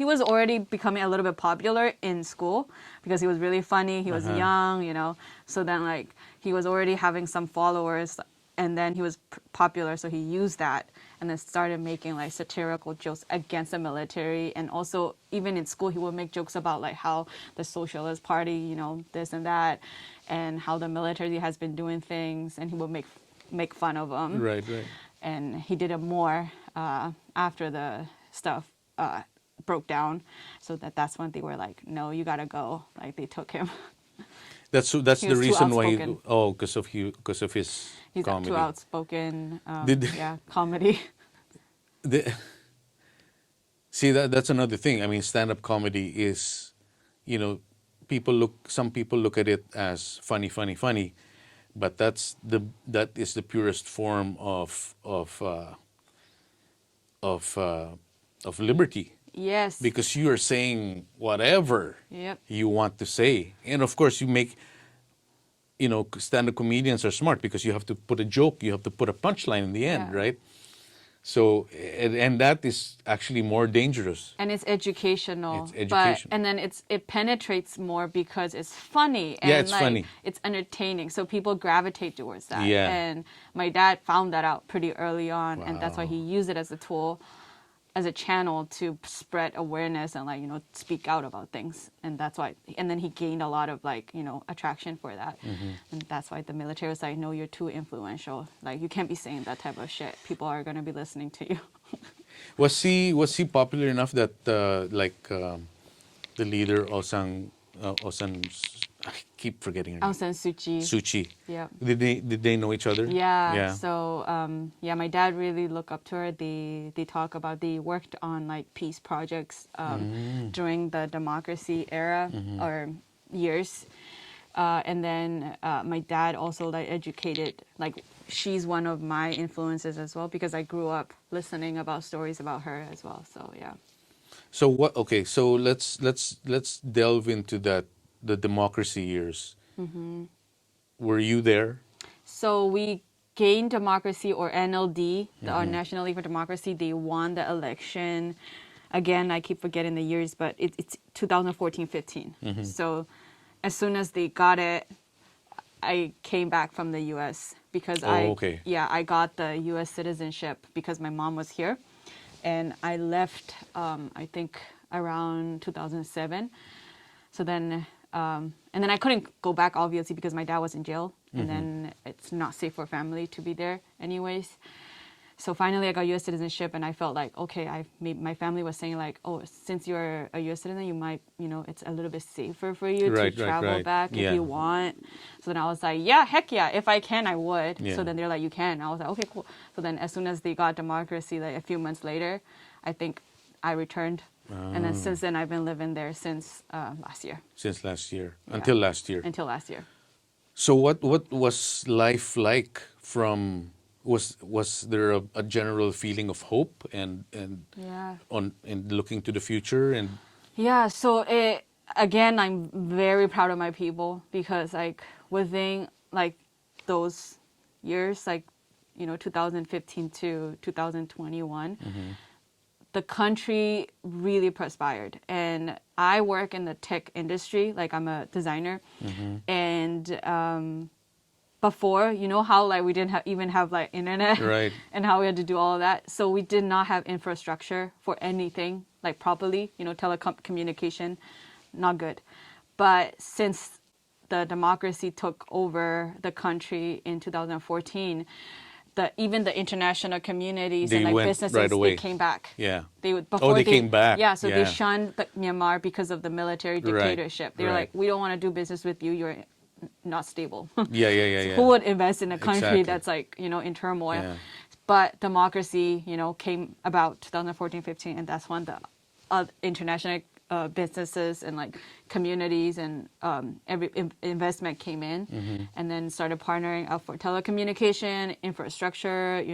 was already becoming a little bit popular in school because he was really funny, he was young, so then like he was already having some followers, and then he was popular, so he used that and then started making like satirical jokes against the military. And also even in school he would make jokes about like how the Socialist Party, this and that, and how the military has been doing things, and he would make fun of them. Right. And he did it more after the stuff broke down, so that's when they were like, no, you gotta go. Like they took him. That's He the was too reason why. outspoken. Because of his He's comedy. too outspoken. Did- Comedy. See, that's another thing. I mean, stand-up comedy is, some people look at it as funny, but that is the purest form of liberty, Yes. because you are saying whatever Yep. you want to say, and of course you make. Stand-up comedians are smart because you have to put a joke, you have to put a punchline in the end, Yeah. right? So, and that is actually more dangerous. And it's educational. It's educational. And then it penetrates more because it's funny. And Yeah, it's funny. It's entertaining. So people gravitate towards that. Yeah. And my dad found that out pretty early on. And that's why Wow. he used it as a tool, as a channel to spread awareness and like, speak out about things. And that's why, and then he gained a lot of like, attraction for that. And that's why the military was like, no, you're too influential. Like you can't be saying that type of shit. People are going to be listening to you. Was he popular enough that the leader Osan, I keep forgetting her name. Aung San Suu Kyi. Suu Kyi. Yeah. Did they know each other? Yeah. So my dad really looked up to her. They talk about they worked on like peace projects during the democracy era, or years. And then my dad also like educated, like she's one of my influences as well because I grew up listening about stories about her as well. So yeah. So what? Okay, so let's delve into that, the democracy years. Were you there? So we gained democracy, or NLD, our Mm-hmm. National League for Democracy. They won the election. Again, I keep forgetting the years, but it's 2014-15. Mm-hmm. So as soon as they got it, I came back from the U.S. because Okay. I got the U.S. citizenship because my mom was here, and I left I think around 2007. So then and then I couldn't go back obviously because my dad was in jail, and then it's not safe for family to be there anyways. So finally I got U.S. citizenship, and I felt like, okay, my family was saying like, oh, since you're a U.S. citizen, you might, it's a little bit safer for you to Right, travel back if Yeah. you want. So then I was like, yeah, heck yeah, if I can, I would. Yeah. So then they're like, you can. I was like, okay, cool. So then as soon as they got democracy, like a few months later, I think I returned. And then since then, I've been living there since last year. Since last year, Yeah. until last year. Until last year. So what was life like from? Was there a general feeling of hope and Yeah. and looking to the future and? Yeah, so again, I'm very proud of my people because like within like those years, like 2015 to 2021, the country really perspired. And I work in the tech industry, like I'm a designer, and before, how like we didn't even have like internet, Right. and how we had to do all of that. So we did not have infrastructure for anything like properly, telecommunication, not good. But since the democracy took over the country in 2014, even the international communities They and like went businesses, right away. they came back. Yeah. Before they came back. Yeah, so Yeah. they shunned Myanmar because of the military dictatorship. They were Right. like, we don't want to do business with you. You're not stable. Yeah. Who would invest in a country Exactly. that's like, in turmoil? Yeah. But democracy, came about 2014-15, and that's when the international businesses and like communities and every investment came in, and then started partnering up for telecommunication, infrastructure,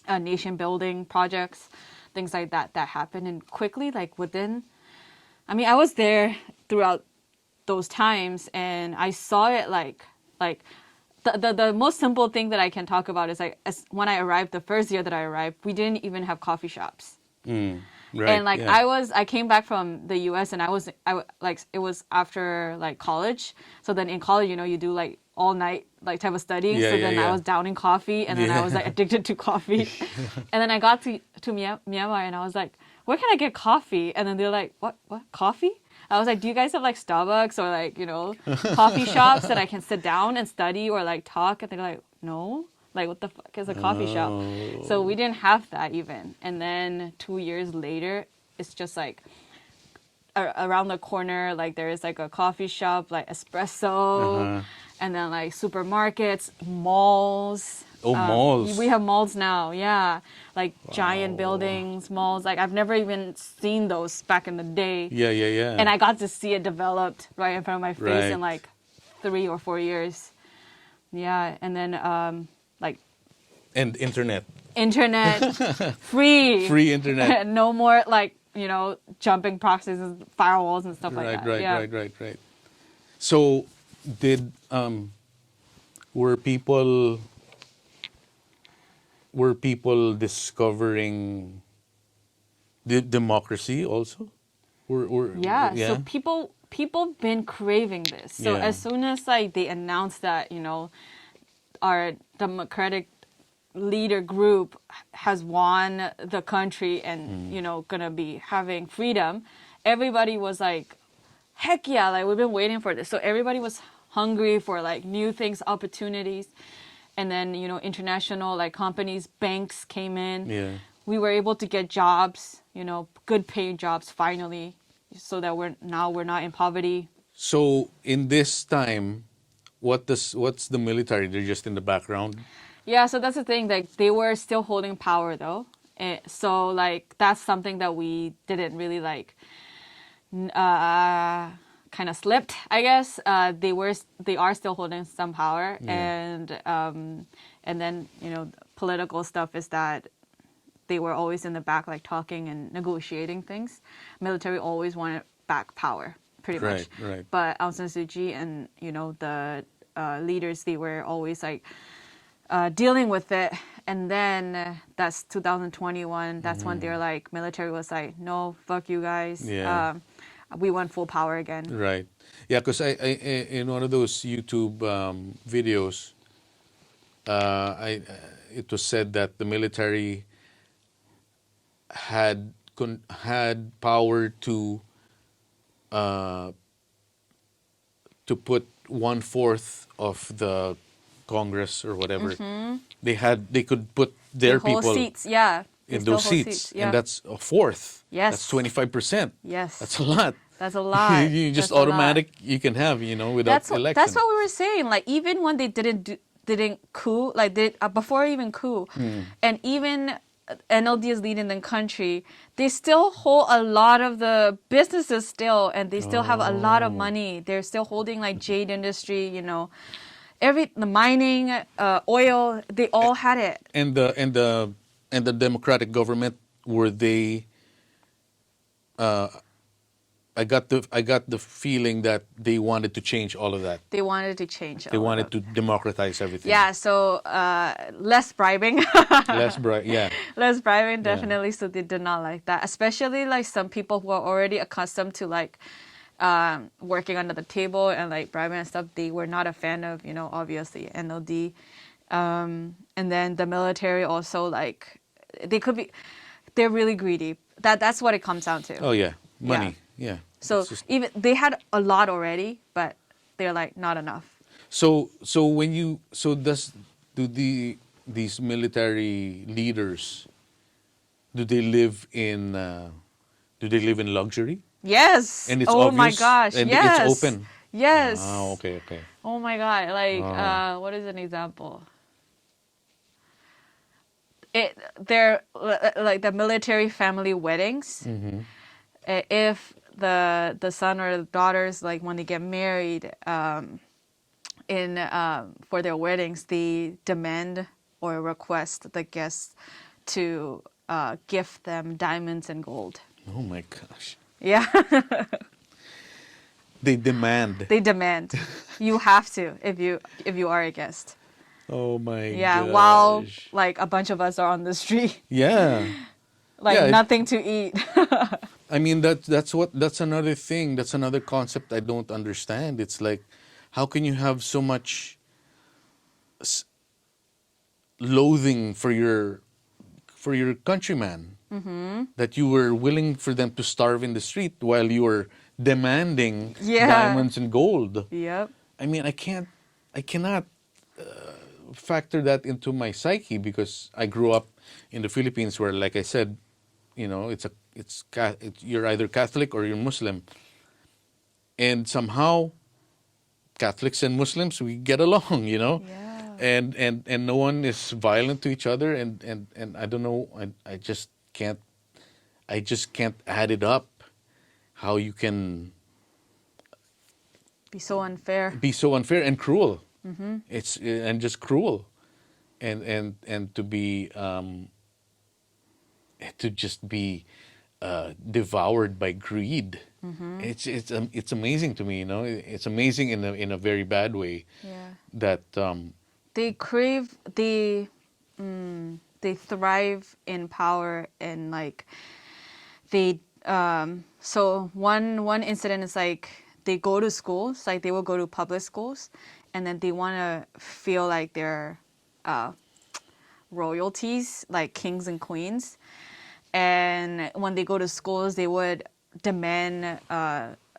nation building projects, things like that happened. And quickly, like I was there throughout those times, and I saw it like the most simple thing that I can talk about is like when I arrived, the first year that I arrived, we didn't even have coffee shops. Right. And like yeah. I came back from the US, and it was after like college. So then in college, you do like all night like type of studying. Yeah, So yeah, then I yeah. was down in coffee, and then I was like addicted to coffee. And then I got to Myanmar, and I was like, where can I get coffee? And then they're like, what coffee? I was like, do you guys have like Starbucks or like, coffee shops that I can sit down and study or like talk? And they're like, no. Like, what the fuck is a coffee shop? So we didn't have that even. And then 2 years later, it's just like around the corner, like there is like a coffee shop, like espresso, and then like supermarkets, malls. Oh, malls. We have malls now, yeah. Like giant buildings, malls. Like I've never even seen those back in the day. Yeah. And I got to see it developed right in front of my face Right. in like 3 or 4 years. Yeah, and then And internet. free Free internet. no more like jumping proxies and firewalls and stuff like that. Yeah. Right. So, did were people discovering the democracy also? Yeah, so people been craving this. So Yeah. as soon as like they announced that our democratic leader group has won the country and gonna be having freedom, everybody was like, heck yeah, like we've been waiting for this. So everybody was hungry for like new things, opportunities. And then international like companies, banks came in. Yeah. We were able to get jobs, good paying jobs finally, so that we're not in poverty. So in this time, what's the military? They're just in the background. Yeah, so that's the thing. Like they were still holding power though, so like that's something that we didn't really like kind of slipped, I guess. They are still holding some power, and then political stuff is that they were always in the back, like talking and negotiating things. Military always wanted back power, pretty much. Right. But Aung San Suu Kyi and the leaders, they were always like dealing with it. And then that's 2021. That's when they're like, military was like, no, fuck you guys. Yeah. We want full power again. Right. Yeah, because I in one of those YouTube videos, it was said that the military had power to put 1/4 of the Congress or whatever. They could put their The whole people seats, yeah. They in still those hold seats, yeah. and that's a fourth. Yes. That's 25%. Yes. That's a lot. That's a lot. You just That's a lot. automatic. You can have without election. That's what we were saying. Like even when they didn't coup, like before even coup, and even NLD is leading the country, they still hold a lot of the businesses still, and they still have a lot of money. They're still holding like jade industry, the mining, oil. They all had it. And the democratic government, were they? I got the feeling that they wanted to change all of that. They wanted to change. They wanted to democratize everything. Yeah, so less bribing. Yeah. Less bribing, definitely. So they did not like that. Especially like some people who are already accustomed to like working under the table and like bribing and stuff. They were not a fan of, obviously NLD. And then the military also, like, they're really greedy. That's what it comes down to. Oh yeah, money. Yeah. So even they had a lot already, but they're like not enough. So these military leaders, do they live in luxury? Yes. And it's oh my obvious? gosh. And yes. it's open. Yes. Oh, okay. Oh my god. Like what is an example? They're like the military family weddings. If the son or the daughters, like when they get married, for their weddings, they demand or request the guests to gift them diamonds and gold. Oh my gosh. Yeah. They demand. They demand. You have to if you are a guest. Oh my gosh. Yeah, while like a bunch of us are on the street. Yeah. Like nothing to eat. I mean that's another thing. That's another concept I don't understand. It's like, how can you have so much loathing for your countryman, that you were willing for them to starve in the street while you were demanding diamonds and gold? Yep. I mean, I cannot factor that into my psyche, because I grew up in the Philippines, where, like I said, you're either Catholic or you're Muslim, and somehow Catholics and Muslims, we get along, Yeah. and no one is violent to each other, and I don't know, I just can't add it up, how you can Be so unfair. and cruel. It's and just cruel, and to be to just be devoured by greed. It's amazing to me, It's amazing in a very bad way. Yeah. That They crave they thrive in power, and like they so one incident is like they go to schools, like they will go to public schools, and then they want to feel like they're royalties, like kings and queens. And when they go to schools, they would demand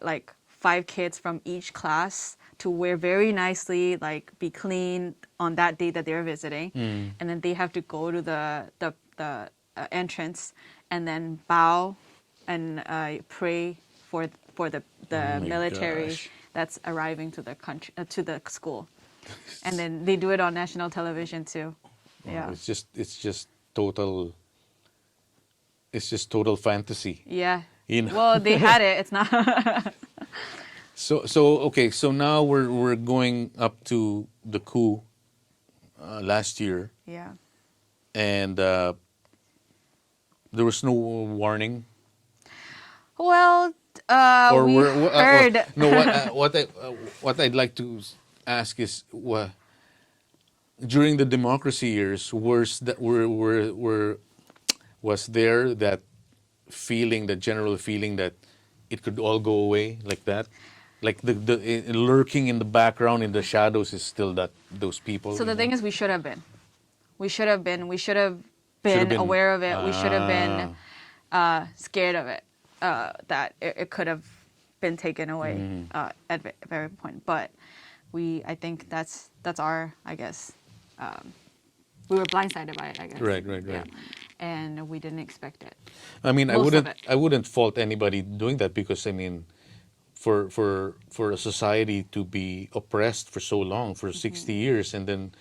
like 5 kids from each class to wear very nicely, like be clean on that day that they're visiting, and then they have to go to the entrance and then bow and pray for the Oh my military gosh. that's arriving to the country to the school, and then they do it on national television too. Yeah. It's just total. It's just total fantasy. Yeah. You know? Well, they had it. It's not. Okay. So now we're going up to the coup last year, Yeah. and there was no warning. Well, Or we heard. no, what I'd like to ask is, during the democracy years, was there that feeling, that general feeling that it could all go away like that, like lurking in the background in the shadows is still that those people, So the thing is, we should have been. We should have been. We should have should have been been. aware of it. We should have been scared of it. That it could have been taken away at very point. But I think that's our, I guess, we were blindsided by it, I guess. Right. Yeah. And we didn't expect it. I mean, Most of it. I wouldn't fault anybody doing that, because I mean, for a society to be oppressed for so long, for 60 years, and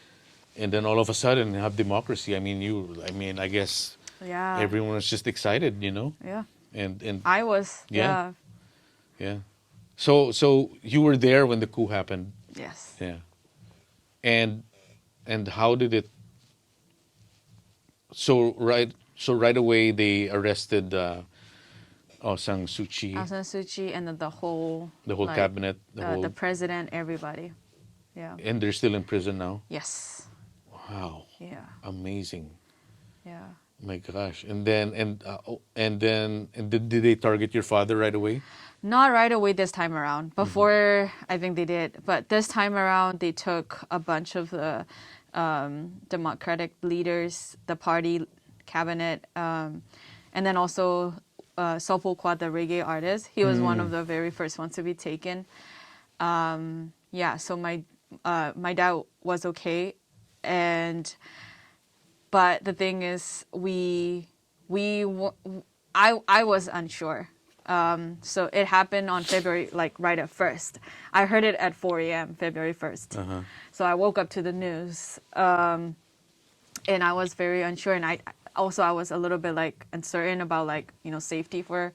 then all of a sudden have democracy. I mean, I guess Yeah. everyone was just excited, Yeah. and I was. Yeah. Yeah. yeah. So you were there when the coup happened. Yes. Yeah. And how did it? So right away they arrested Aung San Suu Kyi, Aung San Suu Kyi and then the whole like, cabinet, the president, everybody. Yeah. and they're still in prison now. Yes. Wow, Yeah. amazing. Yeah. My gosh. And did they target your father right away? Not right away this time around. Before, I think they did. But this time around, they took a bunch of the Democratic leaders, the party cabinet, and then also Sopo Kwat, the reggae artist. He was one of the very first ones to be taken. Yeah, so my dad was okay. But the thing is, I was unsure. So it happened on February, like right at first. I heard it at 4 a.m. February 1st. So I woke up to the news, and I was very unsure. And I was a little bit like uncertain about like safety for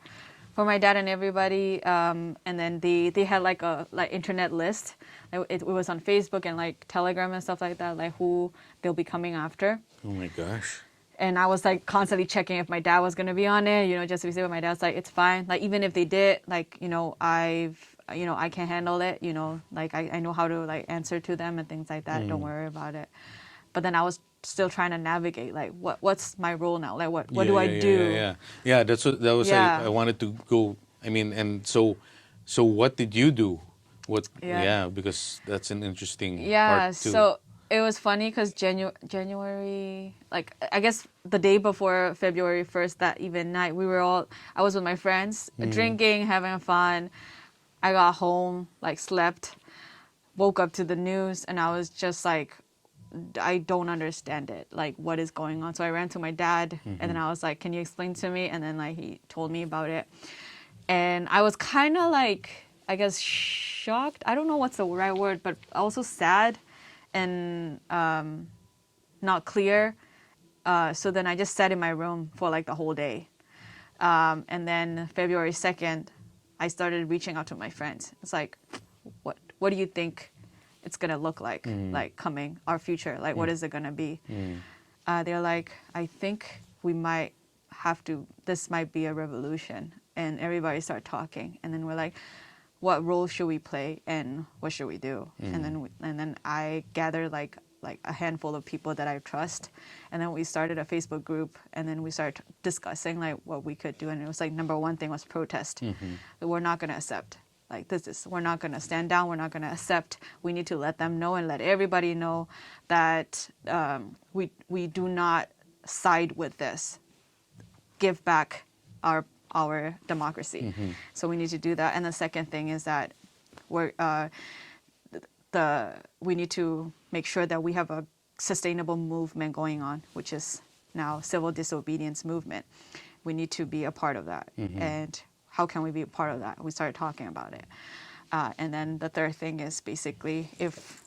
my dad and everybody. And then they had like a internet list. It was on Facebook and like Telegram and stuff like that, like who they'll be coming after. Oh my gosh. And I was like constantly checking if my dad was gonna be on it, just to see what my dad's like. It's fine. Like even if they did, like I can handle it. Like I know how to like answer to them and things like that. Don't worry about it. But then I was still trying to navigate like what's my role now? Like what do I do? Yeah. That was Yeah. I wanted to go. I mean, and so what did you do? What? Yeah. Because that's an interesting Yeah, part too. so it was funny because January, like I guess the day before February 1st, that even night, I was with my friends, drinking, having fun. I got home, like slept, woke up to the news, and I was just like, I don't understand it. Like, what is going on? So I ran to my dad, and then I was like, can you explain to me? And then like he told me about it. And I was kind of like, I guess, shocked. I don't know what's the right word, but also sad and not clear. So then I just sat in my room for like the whole day. And then February 2nd, I started reaching out to my friends. It's like, what do you think it's going to look like, like coming, our future? Like, what is it going to be? They're like, I think we might have to, this might be a revolution. And everybody started talking. And then we're like, what role should we play and what should we do? And then I gathered like a handful of people that I trust, and then we started a Facebook group, and then we started discussing like what we could do. And it was like number one thing was protest. We're not going to accept like we're not going to stand down, we're not going to accept. We need to let them know and let everybody know that we do not side with this. Give back our democracy. So we need to do that. And the second thing is that we need to make sure that we have a sustainable movement going on, which is now civil disobedience movement. We need to be a part of that. And how can we be a part of that? We started talking about it. And then the third thing is basically if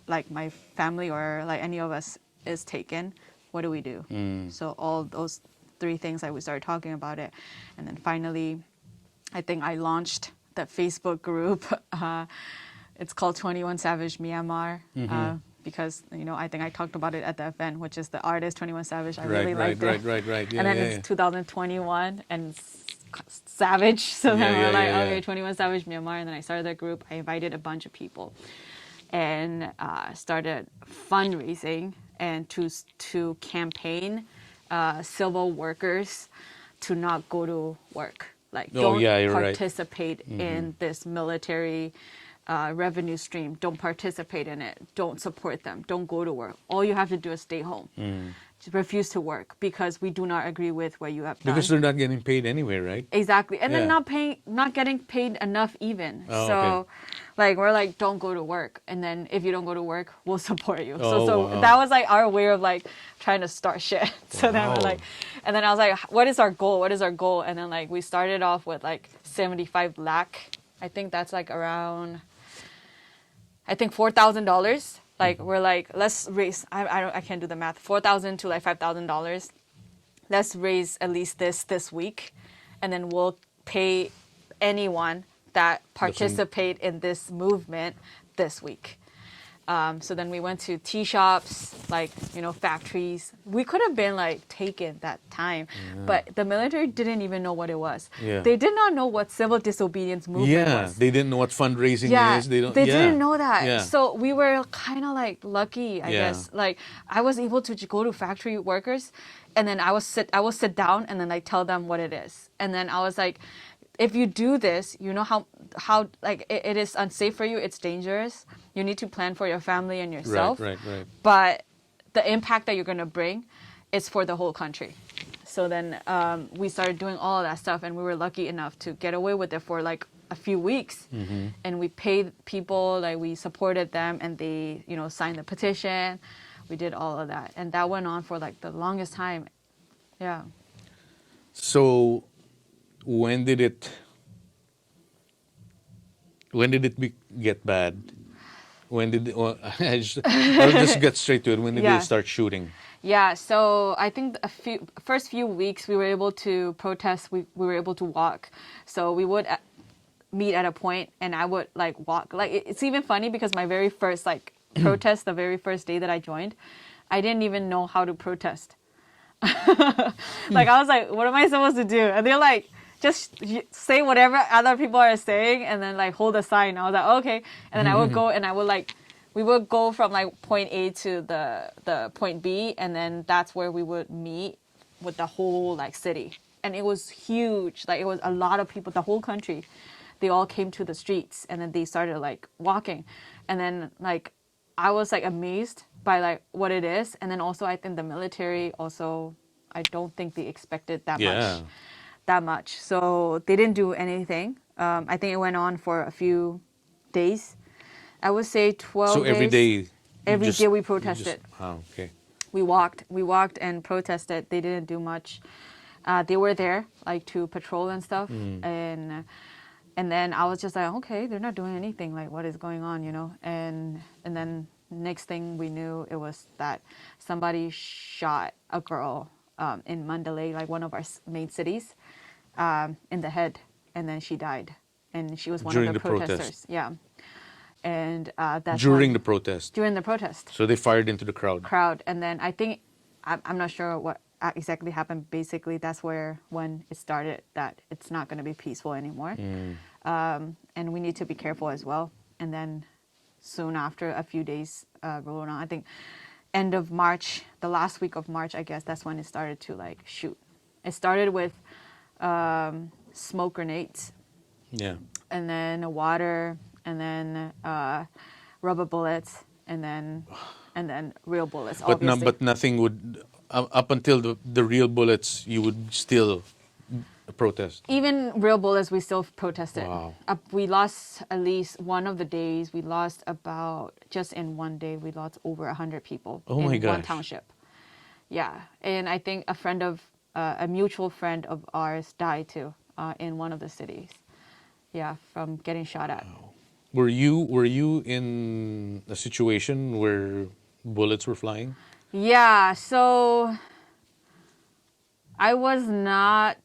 like my family or like any of us is taken, what do we do? So all those three things, like we started talking about it. And then finally, I think I launched that Facebook group. It's called 21 Savage Myanmar. Because, I think I talked about it at the event, which is the artist 21 Savage. I really liked it. Right. Yeah, And then it's 2021 and it's Savage. So then we're like, okay, 21 Savage Myanmar. And then I started that group. I invited a bunch of people and started fundraising and to campaign civil workers to not go to work. Like, don't participate in this military revenue stream. Don't participate in it. Don't support them. Don't go to work. All you have to do is stay home. Just refuse to work because we do not agree with what you have done. Because they're not getting paid anyway, right? Exactly. And then not getting paid enough even. So like we're like, don't go to work. And then if you don't go to work, we'll support you. So that was like our way of like trying to start shit. So then we're like, and then I was like, what is our goal? What is our goal? And then like we started off with like 75 lakh. I think that's like around, I think $4,000. Like we're like, let's raise. I can't do the math. $4,000 to like $5,000. Let's raise at least this week, and then we'll pay anyone that participate in this movement this week. So then we went to tea shops, like, factories. We could have been like taken that time, but the military didn't even know what it was. Yeah. They did not know what civil disobedience movement was. They didn't know what fundraising is. They didn't know that. Yeah. So we were kind of like lucky, I guess. Like I was able to go to factory workers, and then I will sit down and then like tell them what it is, and then I was like, if you do this, you know how like it is unsafe for you. It's dangerous. You need to plan for your family and yourself. Right. But the impact that you're going to bring is for the whole country. So then we started doing all of that stuff, and we were lucky enough to get away with it for like a few weeks. And we paid people, like we supported them, and they, signed the petition. We did all of that. And that went on for like the longest time. Yeah. So when did it get bad? When did I'll just get straight to it. When did they start shooting? Yeah, so I think first few weeks we were able to protest. We were able to walk. So we would meet at a point, and I would like walk. Like it's even funny because my very first like protest, the very first day that I joined, I didn't even know how to protest. Like I was like, what am I supposed to do? And they're like, just say whatever other people are saying, and then like hold a sign. I was like, okay. And then I would go, and I would like, we would go from like point A to the point B, and then that's where we would meet with the whole like city. And it was huge. Like it was a lot of people, the whole country. They all came to the streets, and then they started like walking. And then like I was like amazed by like what it is. And then also I think the military also, I don't think they expected that much. So they didn't do anything. I think it went on for a few days. I would say 12 so days. Every day we protested. Okay. We walked and protested. They didn't do much. They were there like to patrol and stuff. And then I was just like, okay, they're not doing anything. Like what is going on, And then next thing we knew, it was that somebody shot a girl in Mandalay, like one of our main cities, in the head, and then she died. And she was one of the protesters. Protest. Yeah. And that's during the protest. During the protest. So they fired into the crowd. And then I think, I'm not sure what exactly happened. Basically, that's when it started that it's not going to be peaceful anymore. And we need to be careful as well. And then soon after, a few days rolling on, I think end of March, the last week of March, I guess, that's when it started to like shoot. It started with smoke grenades. Yeah. And then water, and then rubber bullets, and then real bullets. But nothing would up until the real bullets. You would still protest. Even real bullets, we still protested. Wow. We lost at least one of the days. We lost about just in one day. We lost over 100 people in one township. Yeah, and I think a mutual friend of ours died too in one of the cities. Yeah, from getting shot at. Wow. Were you in a situation where bullets were flying? Yeah, so I was not.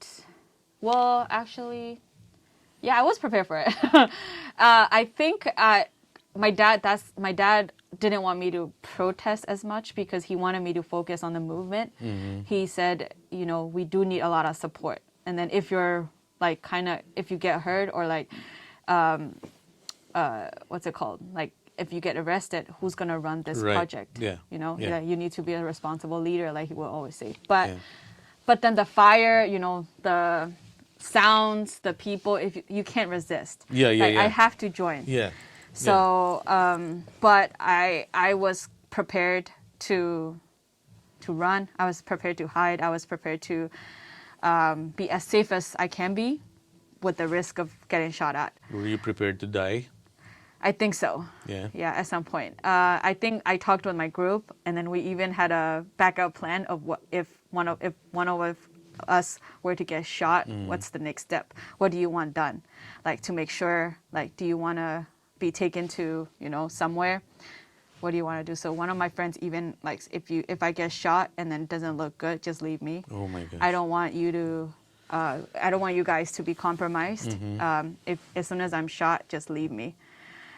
Well, actually, Yeah, I was prepared for it. I think my dad didn't want me to protest as much because he wanted me to focus on the movement. He said, you know, we do need a lot of support. And then if you're like if you get hurt or like, what's it called? Like if you get arrested, who's going to run this project? Yeah. You know, Yeah. you need to be a responsible leader, like he will always say. But, Yeah. but then the fire, you know, the sounds, the people, if you can't resist. Yeah, yeah, like, yeah. I have to join. Yeah. So, but I was prepared to run. I was prepared to hide. I was prepared to be as safe as I can be, with the risk of getting shot at. Were you prepared to die? I think so. Yeah. Yeah, at some point. I think I talked with my group, and then we even had a backup plan of what if one of us were to get shot. What's the next step? What do you want done? Like to make sure. Like, do you want to be taken to, you know, somewhere? What do you want to do? So one of my friends even like, if I get shot and then it doesn't look good, just leave me. Oh my gosh. I don't want you guys to be compromised. If as soon as I'm shot, just leave me.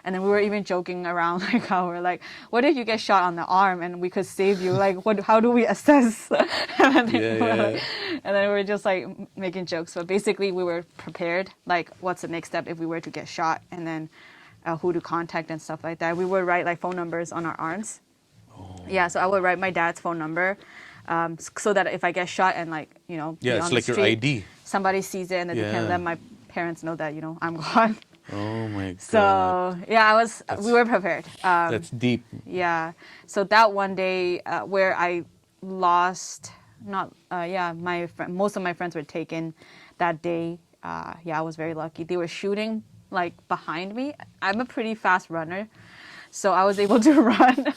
And then we were even joking around like how we're like, what if you get shot on the arm and we could save you? Like, how do we assess? And then we were just like making jokes. But basically, we were prepared. Like, what's the next step if we were to get shot? And then who to contact and stuff like that. We would write like phone numbers on our arms. Oh. Yeah, so I would write my dad's phone number. So that if I get shot and like, you know, Yeah, it's like your ID. Somebody sees it and then they can let my parents know that, you know, I'm gone. Oh my God. So yeah, we were prepared. That's deep. Yeah. So that one day where I lost, most of my friends were taken that day. I was very lucky. They were shooting like behind me. I'm a pretty fast runner. So I was able to run.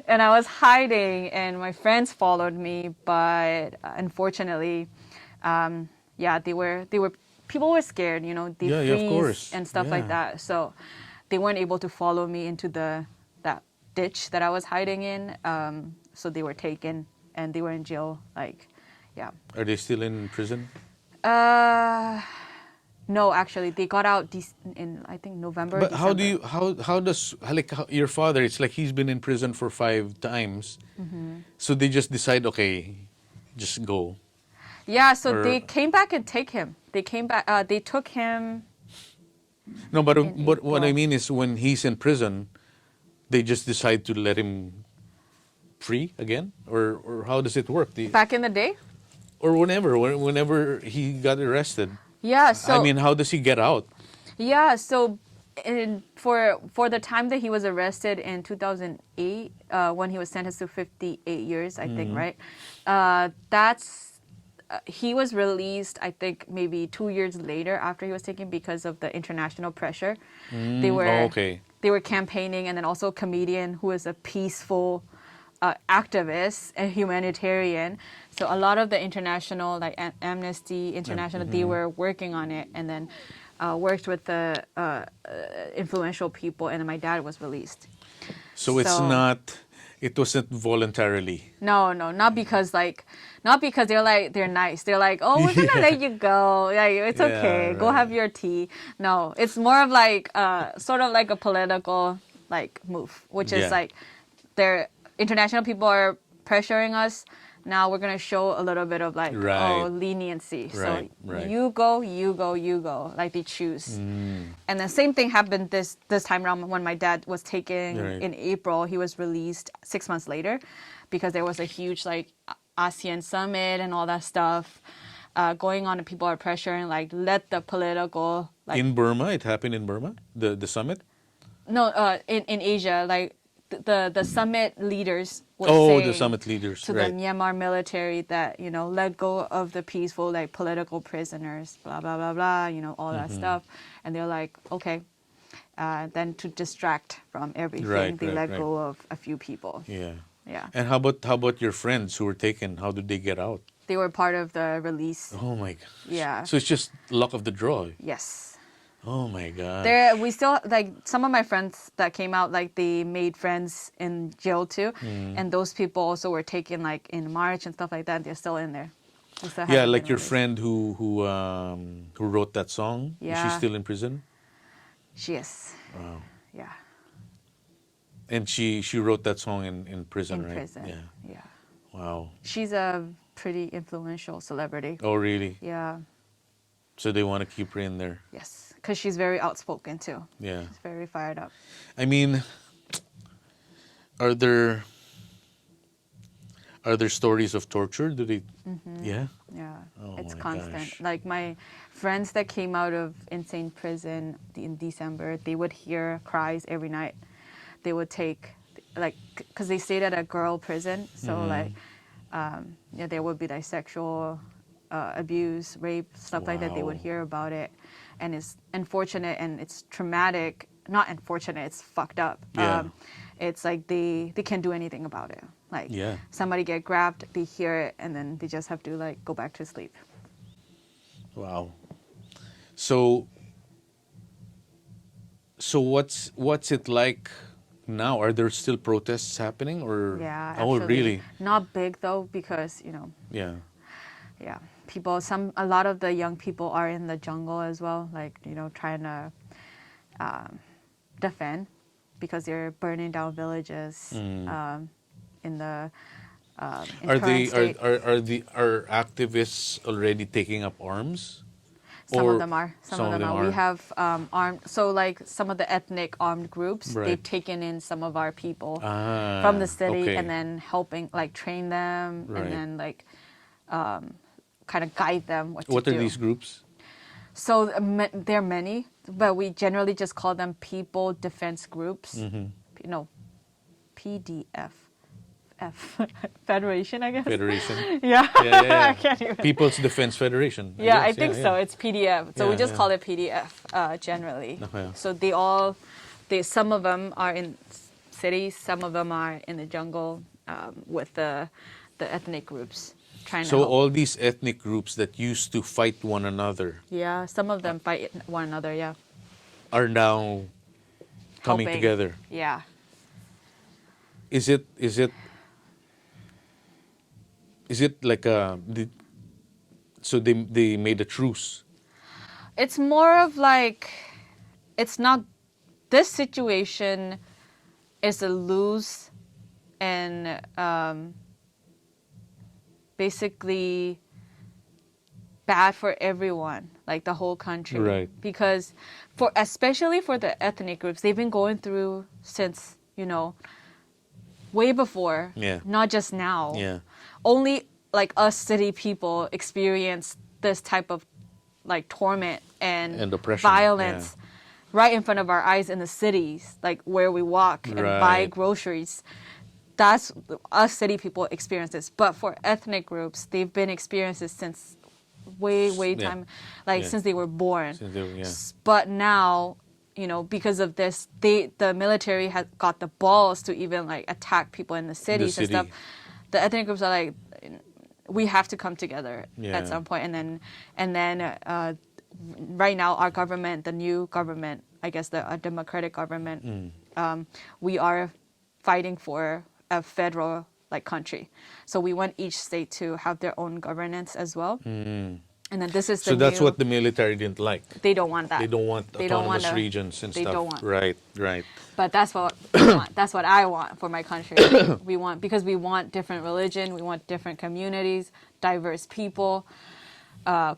And I was hiding and my friends followed me. But unfortunately, people were scared, you know, they freeze of course. and stuff like that. So they weren't able to follow me into that ditch that I was hiding in. So they were taken and they were in jail. Like, yeah. Are they still in prison? No, actually, they got out in I think November. But December. how does your father? It's like he's been in prison for 5 times, so they just decide, okay, just go. Yeah, so they came back and take him. They came back. They took him. No, but what I mean is when he's in prison, they just decide to let him free again, or how does it work? Back in the day. Or whenever he got arrested. Yeah, so I mean, how does he get out? Yeah, so for the time that he was arrested in 2008, when he was sentenced to 58 years, I think, right? He was released, I think, maybe 2 years later after he was taken because of the international pressure. They were campaigning, and then also a comedian who is a peaceful activist and humanitarian. So a lot of the international, like Amnesty International, they were working on it, and then worked with the influential people, and then my dad was released. So it wasn't voluntarily. No, not because they're nice. They're like, oh, we're gonna let you go. Yeah, it's okay. Go have your tea. No, it's more of like sort of like a political like move, which is like international people are pressuring us. Now we're going to show a little bit of like, leniency. So you go. Like they choose. And the same thing happened this time around when my dad was taken in April. He was released 6 months later because there was a huge like ASEAN summit and all that stuff going on, and people are pressuring like, let the political... Like, in Burma? It happened in Burma? The summit? No, in Asia, like the summit leaders were the summit leaders to the Myanmar military that, you know, let go of the peaceful like political prisoners, blah blah blah blah, you know, all that stuff, and they're like, okay, then to distract from everything, they let go of a few people. Yeah. And how about your friends who were taken? How did they get out? They were part of the release. Oh my God. Yeah. So it's just luck of the draw. Yes. Oh my God. We still, like, some of my friends that came out, like, they made friends in jail too. And those people also were taken, like, in March and stuff like that. And they're still in there. Who still Yeah, haven't like been your released. friend who wrote that song. Is she Yeah. still in prison? She is. Wow. Yeah. And she wrote that song in prison, In right? prison. Yeah. Yeah. Wow. She's a pretty influential celebrity. Oh, really? Yeah. So they want to keep her in there. Yes. Because she's very outspoken too. Yeah. She's very fired up. I mean, are there stories of torture? Do they? Yeah. Yeah. Oh It's my constant. gosh. Like my friends that came out of insane prison in December, they would hear cries every night. They would take, like, because they stayed at a girl prison. So, like, yeah, there would be like sexual abuse, rape, stuff like that. They would Wow. hear about it. And it's unfortunate and it's traumatic. Not unfortunate, it's fucked up. Yeah. It's like they can't do anything about it. Like, Yeah. somebody get grabbed, they hear it, and then they just have to like go back to sleep. Wow. So what's it like now? Are there still protests happening or? Yeah, Oh, actually. really? Not big though, because, Yeah. yeah, a lot of the young people are in the jungle as well, like, trying to defend, because they're burning down villages in the in Are current they state. are activists already taking up arms? Some Or of them are. Some of them are. We have armed. So like some of the ethnic armed groups, Right. they've taken in some of our people Ah, from the city, okay. and then helping like train them, Right. and then like kind of guide them what What to are do. these groups? So there are many, but we generally just call them people defense groups. PDF. Federation, I guess. Federation. Yeah. Yeah. I can't even. People's Defense Federation. Yeah, I guess. think so. It's PDF. So we Yeah, just yeah. call it PDF generally. Okay. So some of them are in cities, some of them are in the jungle with the ethnic groups trying to So help. all these ethnic groups that used to fight one another Yeah, some of them fight one another. Yeah, are now coming helping. together. Yeah. Is it like so they made a truce? It's more of like, it's not, this situation is a lose and basically bad for everyone, like the whole country. Right. Because especially for the ethnic groups, they've been going through since, way before, Yeah. not just now. Yeah. Only like us city people experience this type of like torment and oppression, violence right in front of our eyes in the cities, like where we walk and buy Right. groceries. That's us city people experience this. But for ethnic groups, they've been experiencing this since way Yeah. time, like Yeah. since they were born. Since they were- yeah. But now, because of this, the military has got the balls to even like attack people in the cities and city. stuff. The ethnic groups are like, we have to come together Yeah. at some point, and then right now our government, the new government, I guess a democratic government, we are fighting for a federal like country. So we want each state to have their own governance as well. And then this is the So that's new, what the military didn't like. they don't want that. They don't want They don't autonomous wanna- regions and they stuff. don't want. Right. But that's what we want. That's what I want for my country. Because we want different religion, we want different communities, diverse people,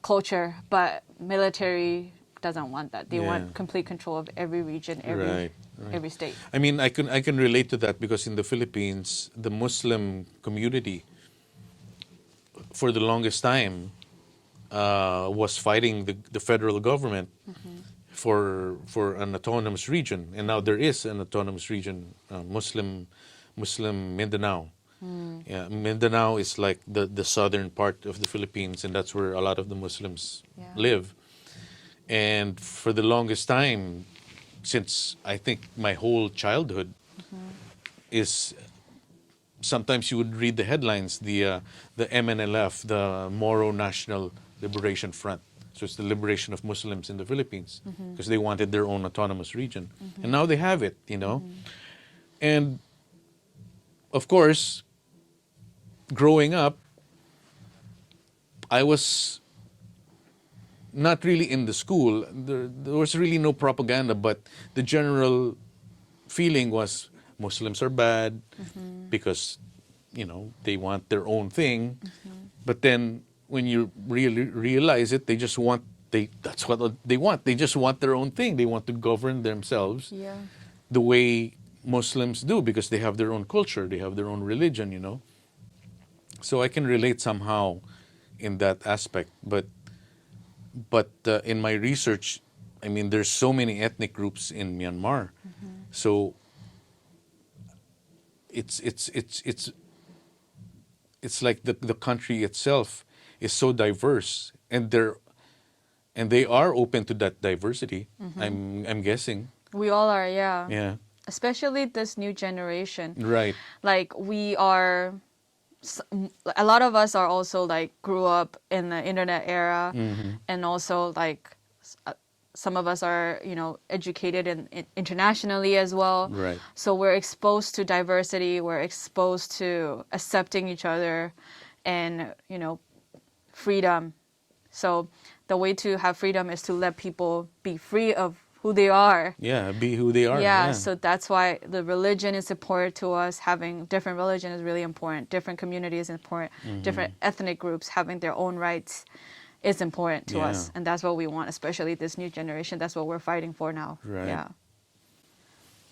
culture. But military doesn't want that. They Yeah. want complete control of every region, Right. every state. I mean, I can relate to that because in the Philippines, the Muslim community, for the longest time, was fighting the federal government for an autonomous region, and now there is an autonomous region, Muslim Mindanao. Yeah, Mindanao is like the southern part of the Philippines, and that's where a lot of the Muslims Yeah. live. And for the longest time, since I think my whole childhood, is sometimes you would read the headlines, the MNLF, the Moro National Liberation Front. So it's the liberation of Muslims in the Philippines because they wanted their own autonomous region. And now they have it, And of course, growing up, I was not really in the school. There was really no propaganda, but the general feeling was Muslims are bad because, they want their own thing. But then when you really realize it, that's what they want. They just want their own thing. They want to govern themselves Yeah. the way Muslims do because they have their own culture, they have their own religion. So I can relate somehow in that aspect. But in my research, I mean, there's so many ethnic groups in Myanmar. So it's like the country itself is so diverse, and they are open to that diversity. I'm guessing. We all are, yeah. Yeah. Especially this new generation. Right. Like we are, a lot of us are also like grew up in the internet era, and also like some of us are educated internationally as well. Right. So we're exposed to diversity. We're exposed to accepting each other, and freedom. So the way to have freedom is to let people be free of who they are. Yeah, be who they are. Yeah, so that's why the religion is important to us. Having different religion is really important. Different communities is important. Different ethnic groups having their own rights is important to us. And that's what we want, especially this new generation. That's what we're fighting for now. Right. Yeah.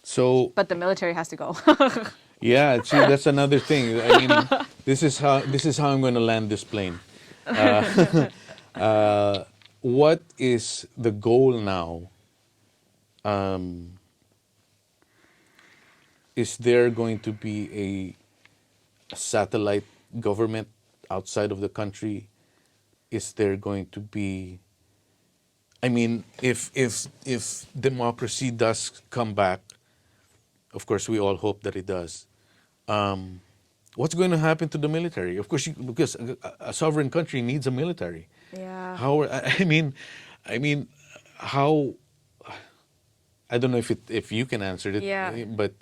So But the military has to go. yeah, see, that's another thing. I mean, this is how I'm going to land this plane. What is the goal now? Is there going to be a satellite government outside of the country? Is there going to be? I mean, if democracy does come back, of course we all hope that it does. What's going to happen to the military? Of course, because a sovereign country needs a military. Yeah. I mean, how? I don't know if you can answer it. Yeah. But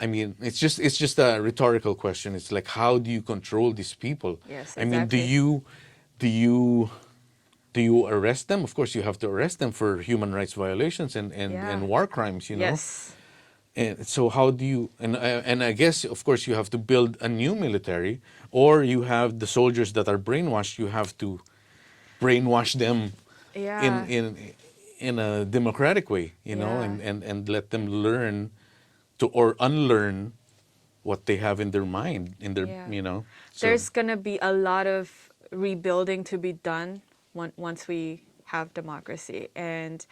I mean, it's just a rhetorical question. It's like, how do you control these people? Yes, I mean, exactly. do you arrest them? Of course, you have to arrest them for human rights violations and Yeah. war crimes. Yes. And so how do you? And I guess, of course, you have to build a new military, or you have the soldiers that are brainwashed. You have to brainwash them Yeah. in a democratic way, Yeah. and let them learn to or unlearn what they have in their mind, in their, Yeah. So, There's going to be a lot of rebuilding to be done once we have democracy. And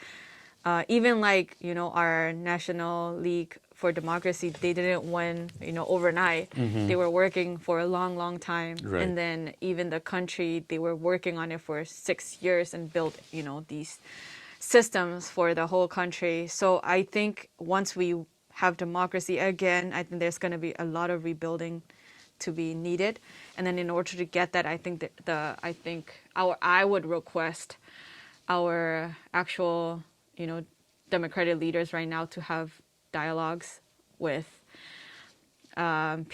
even like, our National League for Democracy, they didn't win, overnight. They were working for a long, long time. Right. And then even the country, they were working on it for 6 years and built, these systems for the whole country. So I think once we have democracy again, I think there's going to be a lot of rebuilding to be needed. And then in order to get that, I think I would request our actual, democratic leaders right now to have dialogues with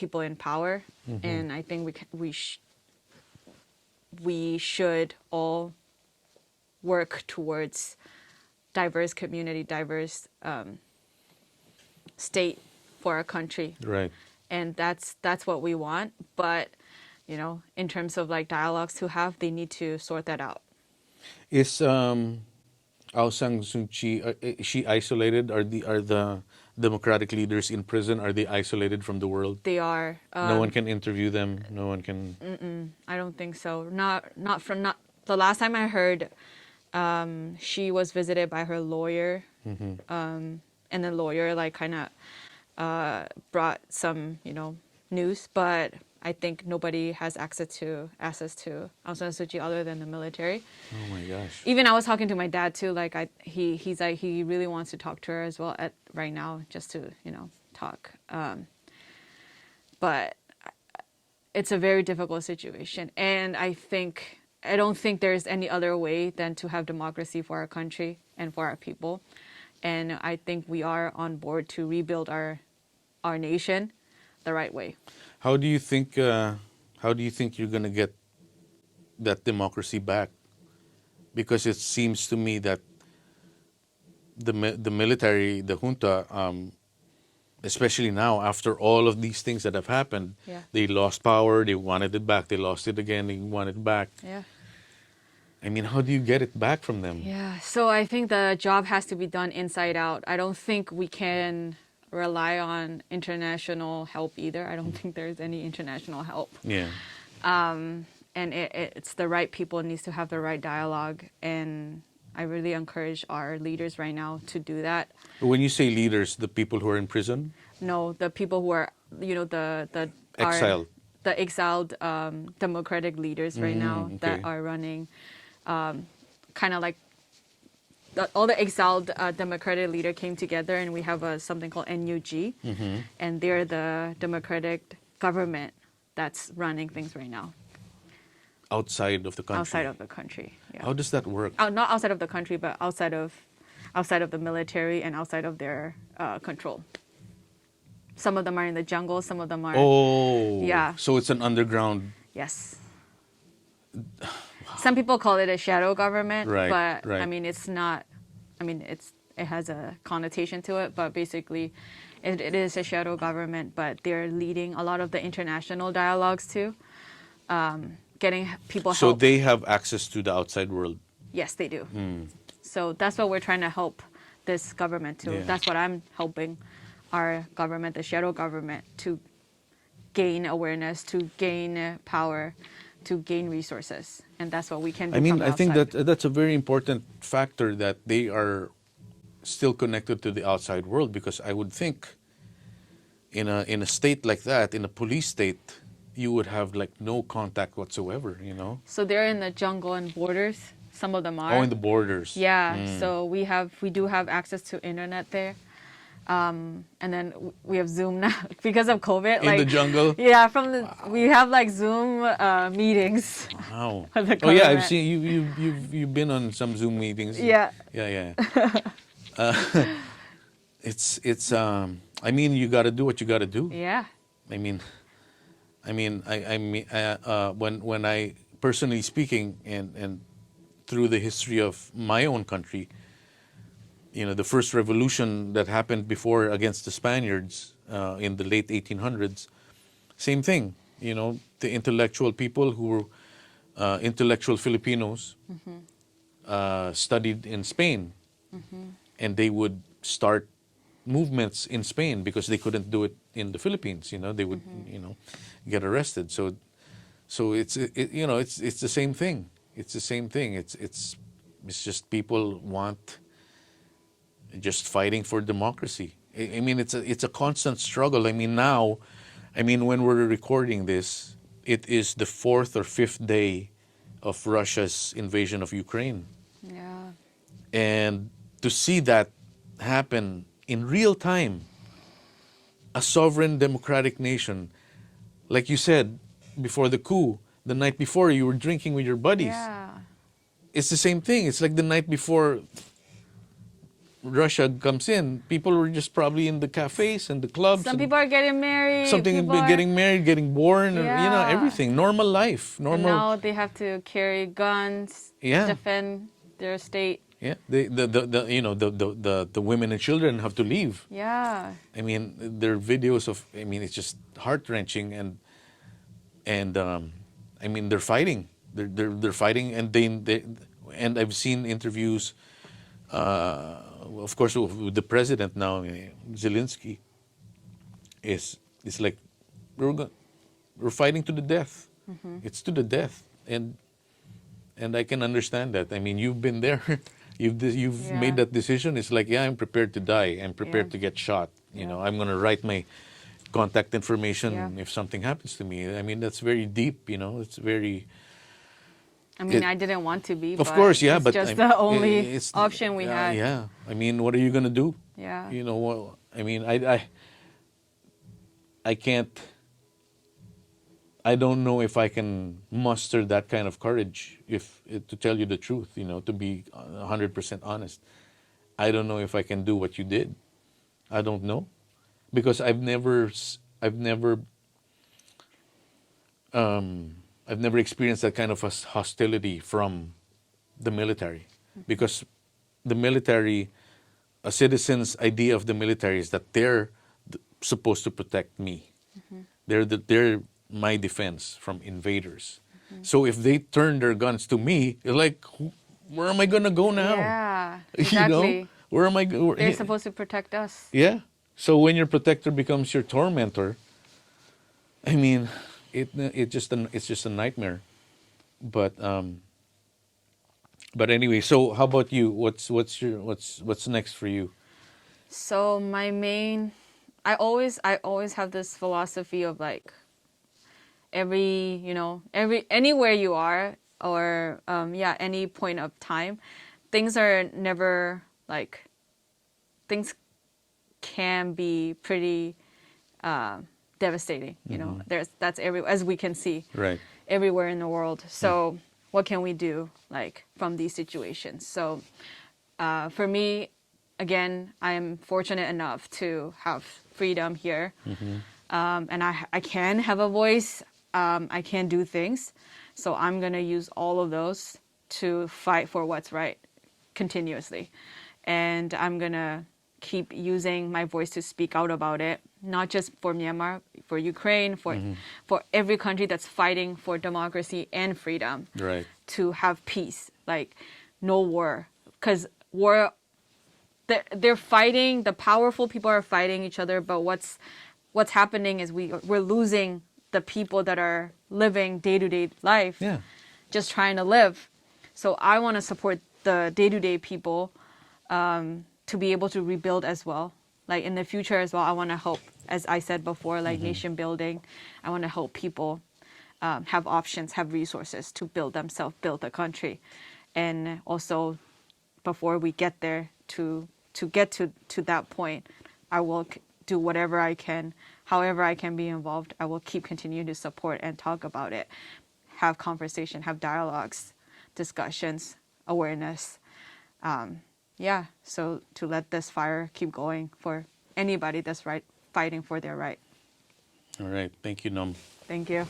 people in power. And I think we should all work towards diverse community, diverse state for our country. right. And that's what we want. But, in terms of like dialogues to have, they need to sort that out. Is Aung San Suu Kyi, is she isolated? Are the democratic leaders in prison? Are they isolated from the world? They are. No one can interview them. No one can. I don't think so. Not the last time I heard, she was visited by her lawyer, and the lawyer like kind of brought some news, but I think nobody has access to Aung San Suu Kyi other than the military. Oh my gosh. Even I was talking to my dad too. Like he's like he really wants to talk to her as well right now, just to talk. But it's a very difficult situation, and I don't think there's any other way than to have democracy for our country and for our people. And I think we are on board to rebuild our nation the right way. How do you think you're gonna get that democracy back, because it seems to me that the military, the junta, especially now after all of these things that have happened, Yeah. they lost power, they wanted it back, they lost it again, they wanted it back. Yeah. I mean, how do you get it back from them? Yeah. So I think the job has to be done inside out. I don't think we can rely on international help either. I don't think there's any international help. Yeah. And it's the right people needs to have the right dialogue. And I really encourage our leaders right now to do that. When you say leaders, the people who are in prison? No, the people who are, the Exiled. the exiled democratic leaders right now that okay. are running, kind of like all the exiled democratic leader came together, and we have something called NUG, and they're the democratic government that's running things right now. Outside of the country? Outside of the country, yeah. How does that work? Not outside of the country, but outside of the military and outside of their control. Some of them are in the jungle, some of them are... Oh. Yeah. So it's an underground... Yes. Some people call it a shadow government, Right, but right. I mean, it's not. I mean, it has a connotation to it, but basically, it is a shadow government. But they're leading a lot of the international dialogues too, getting people So help. they have access to the outside world. Yes, they do. So that's what we're trying to help this government to. Yeah. That's what I'm helping our government, the shadow government, to gain awareness, to gain power, to gain resources, and that's what we can do. I mean, from the I think outside. that's a very important factor, that they are still connected to the outside world, because I would think in a state like that, in a police state, you would have like no contact whatsoever, you know? So they're in the jungle and borders. Some of them are. Oh, in the borders. Yeah. So we do have access to internet there, and then we have Zoom now because of COVID. In the jungle? Yeah, we have like Zoom meetings. Wow. Of the Oh yeah, I've government. seen you've been on some Zoom meetings. Yeah. Yeah. It's I mean, you got to do what you got to do. Yeah. I mean, when I personally speaking, and through the history of my own country, you know, the first revolution that happened before against the Spaniards in the late 1800s, same thing. You know, the intellectual people who were intellectual Filipinos studied in Spain, and they would start movements in Spain because they couldn't do it in the Philippines. You know, they would get arrested. So it's the same thing. It's the same thing. It's just people want just fighting for democracy. I mean, it's a constant struggle. I mean, now, when we're recording this, it is the 4th or 5th day of Russia's invasion of Ukraine. Yeah. And to see that happen in real time, a sovereign democratic nation, like you said, before the coup, the night before you were drinking with your buddies. Yeah. It's the same thing. It's like the night before Russia comes in, people were just probably in the cafes and the clubs. Some people are getting married. Getting married, getting born, or, Yeah. everything. Normal life. And Normal. now they have to carry guns, Yeah. defend their state. Yeah. The women and children have to leave. Yeah. I mean, there are videos of. I mean, it's just heart wrenching, and I mean, they're fighting. They're fighting, and I've seen interviews. Of course, with the president now, Zelensky, is like we're fighting to the death. It's to the death, and I can understand that. I mean, you've been there, you've Yeah. made that decision. It's like, yeah, I'm prepared to die. I'm prepared Yeah. to get shot. You Yeah. know, I'm gonna write my contact information Yeah. if something happens to me. I mean, that's very deep. You know, it's very. I mean, It- I didn't want to be. Of but course, yeah, it's but just I'm- the only it's- option we had. Yeah, I mean, what are you gonna do? Yeah. You know, well, I mean, I can't. I don't know if I can muster that kind of courage. To tell you the truth, you know, to be 100% honest, I don't know if I can do what you did. I don't know, because I've never I've never experienced that kind of hostility from the military, because the military, a citizen's idea of the military is that they're supposed to protect me. They're my defense from invaders. So if they turn their guns to me, it's like, where am I gonna go now? Yeah, You know, exactly. where am I? They're supposed to protect us. Yeah. So when your protector becomes your tormentor, I mean, it's just a nightmare. But anyway, so how about you? What's next for you? So my main, I always have this philosophy of like anywhere you are, or any point of time, things are never like, things can be pretty devastating. That's as we can see, Right. everywhere in the world. So what can we do like from these situations? So for me, again, I am fortunate enough to have freedom here, and I can have a voice. I can do things. So I'm going to use all of those to fight for what's right continuously. And I'm going to keep using my voice to speak out about it, not just for Myanmar, for Ukraine, for every country that's fighting for democracy and freedom, Right. to have peace, like no war. Because war, they're fighting, the powerful people are fighting each other, but what's happening is we're losing the people that are living day-to-day life, Yeah. just trying to live. So I want to support the day-to-day people to be able to rebuild as well. Like in the future as well, I want to help, as I said before, like nation building. I want to help people have options, have resources to build themselves, build the country. And also, before we get there, to get to that point, I will do whatever I can, however I can be involved. I will keep continuing to support and talk about it, have conversation, have dialogues, discussions, awareness. So to let this fire keep going for anybody that's fighting for their right. All right. Thank you, Nom. Thank you.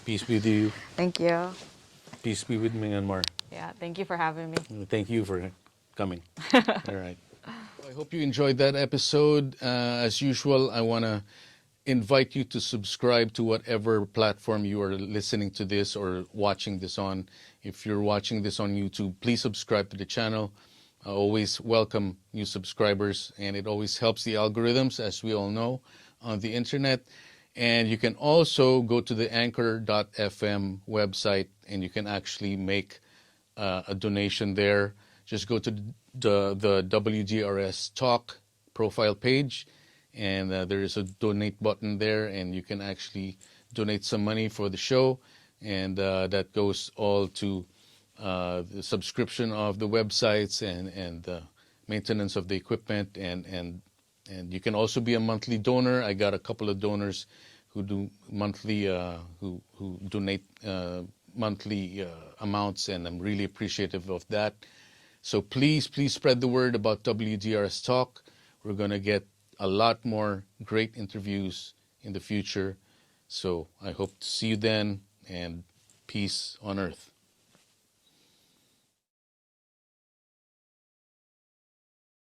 Peace be with you. Thank you. Peace be with Myanmar. Yeah, thank you for having me. Thank you for coming. All right. I hope you enjoyed that episode. As usual, I want to invite you to subscribe to whatever platform you are listening to this or watching this on. If you're watching this on YouTube, please subscribe to the channel. I always welcome new subscribers, and it always helps the algorithms, as we all know, on the internet. And you can also go to the anchor.fm website, and you can actually make a donation there. Just go to the WDRS Talk profile page, and there is a donate button there, and you can actually donate some money for the show, and that goes all to the subscription of the websites and the maintenance of the equipment, and you can also be a monthly donor. I got a couple of donors who do monthly who donate monthly amounts, and I'm really appreciative of that. So please spread the word about WDRS Talk. We're going to get a lot more great interviews in the future. So I hope to see you then, and peace on earth.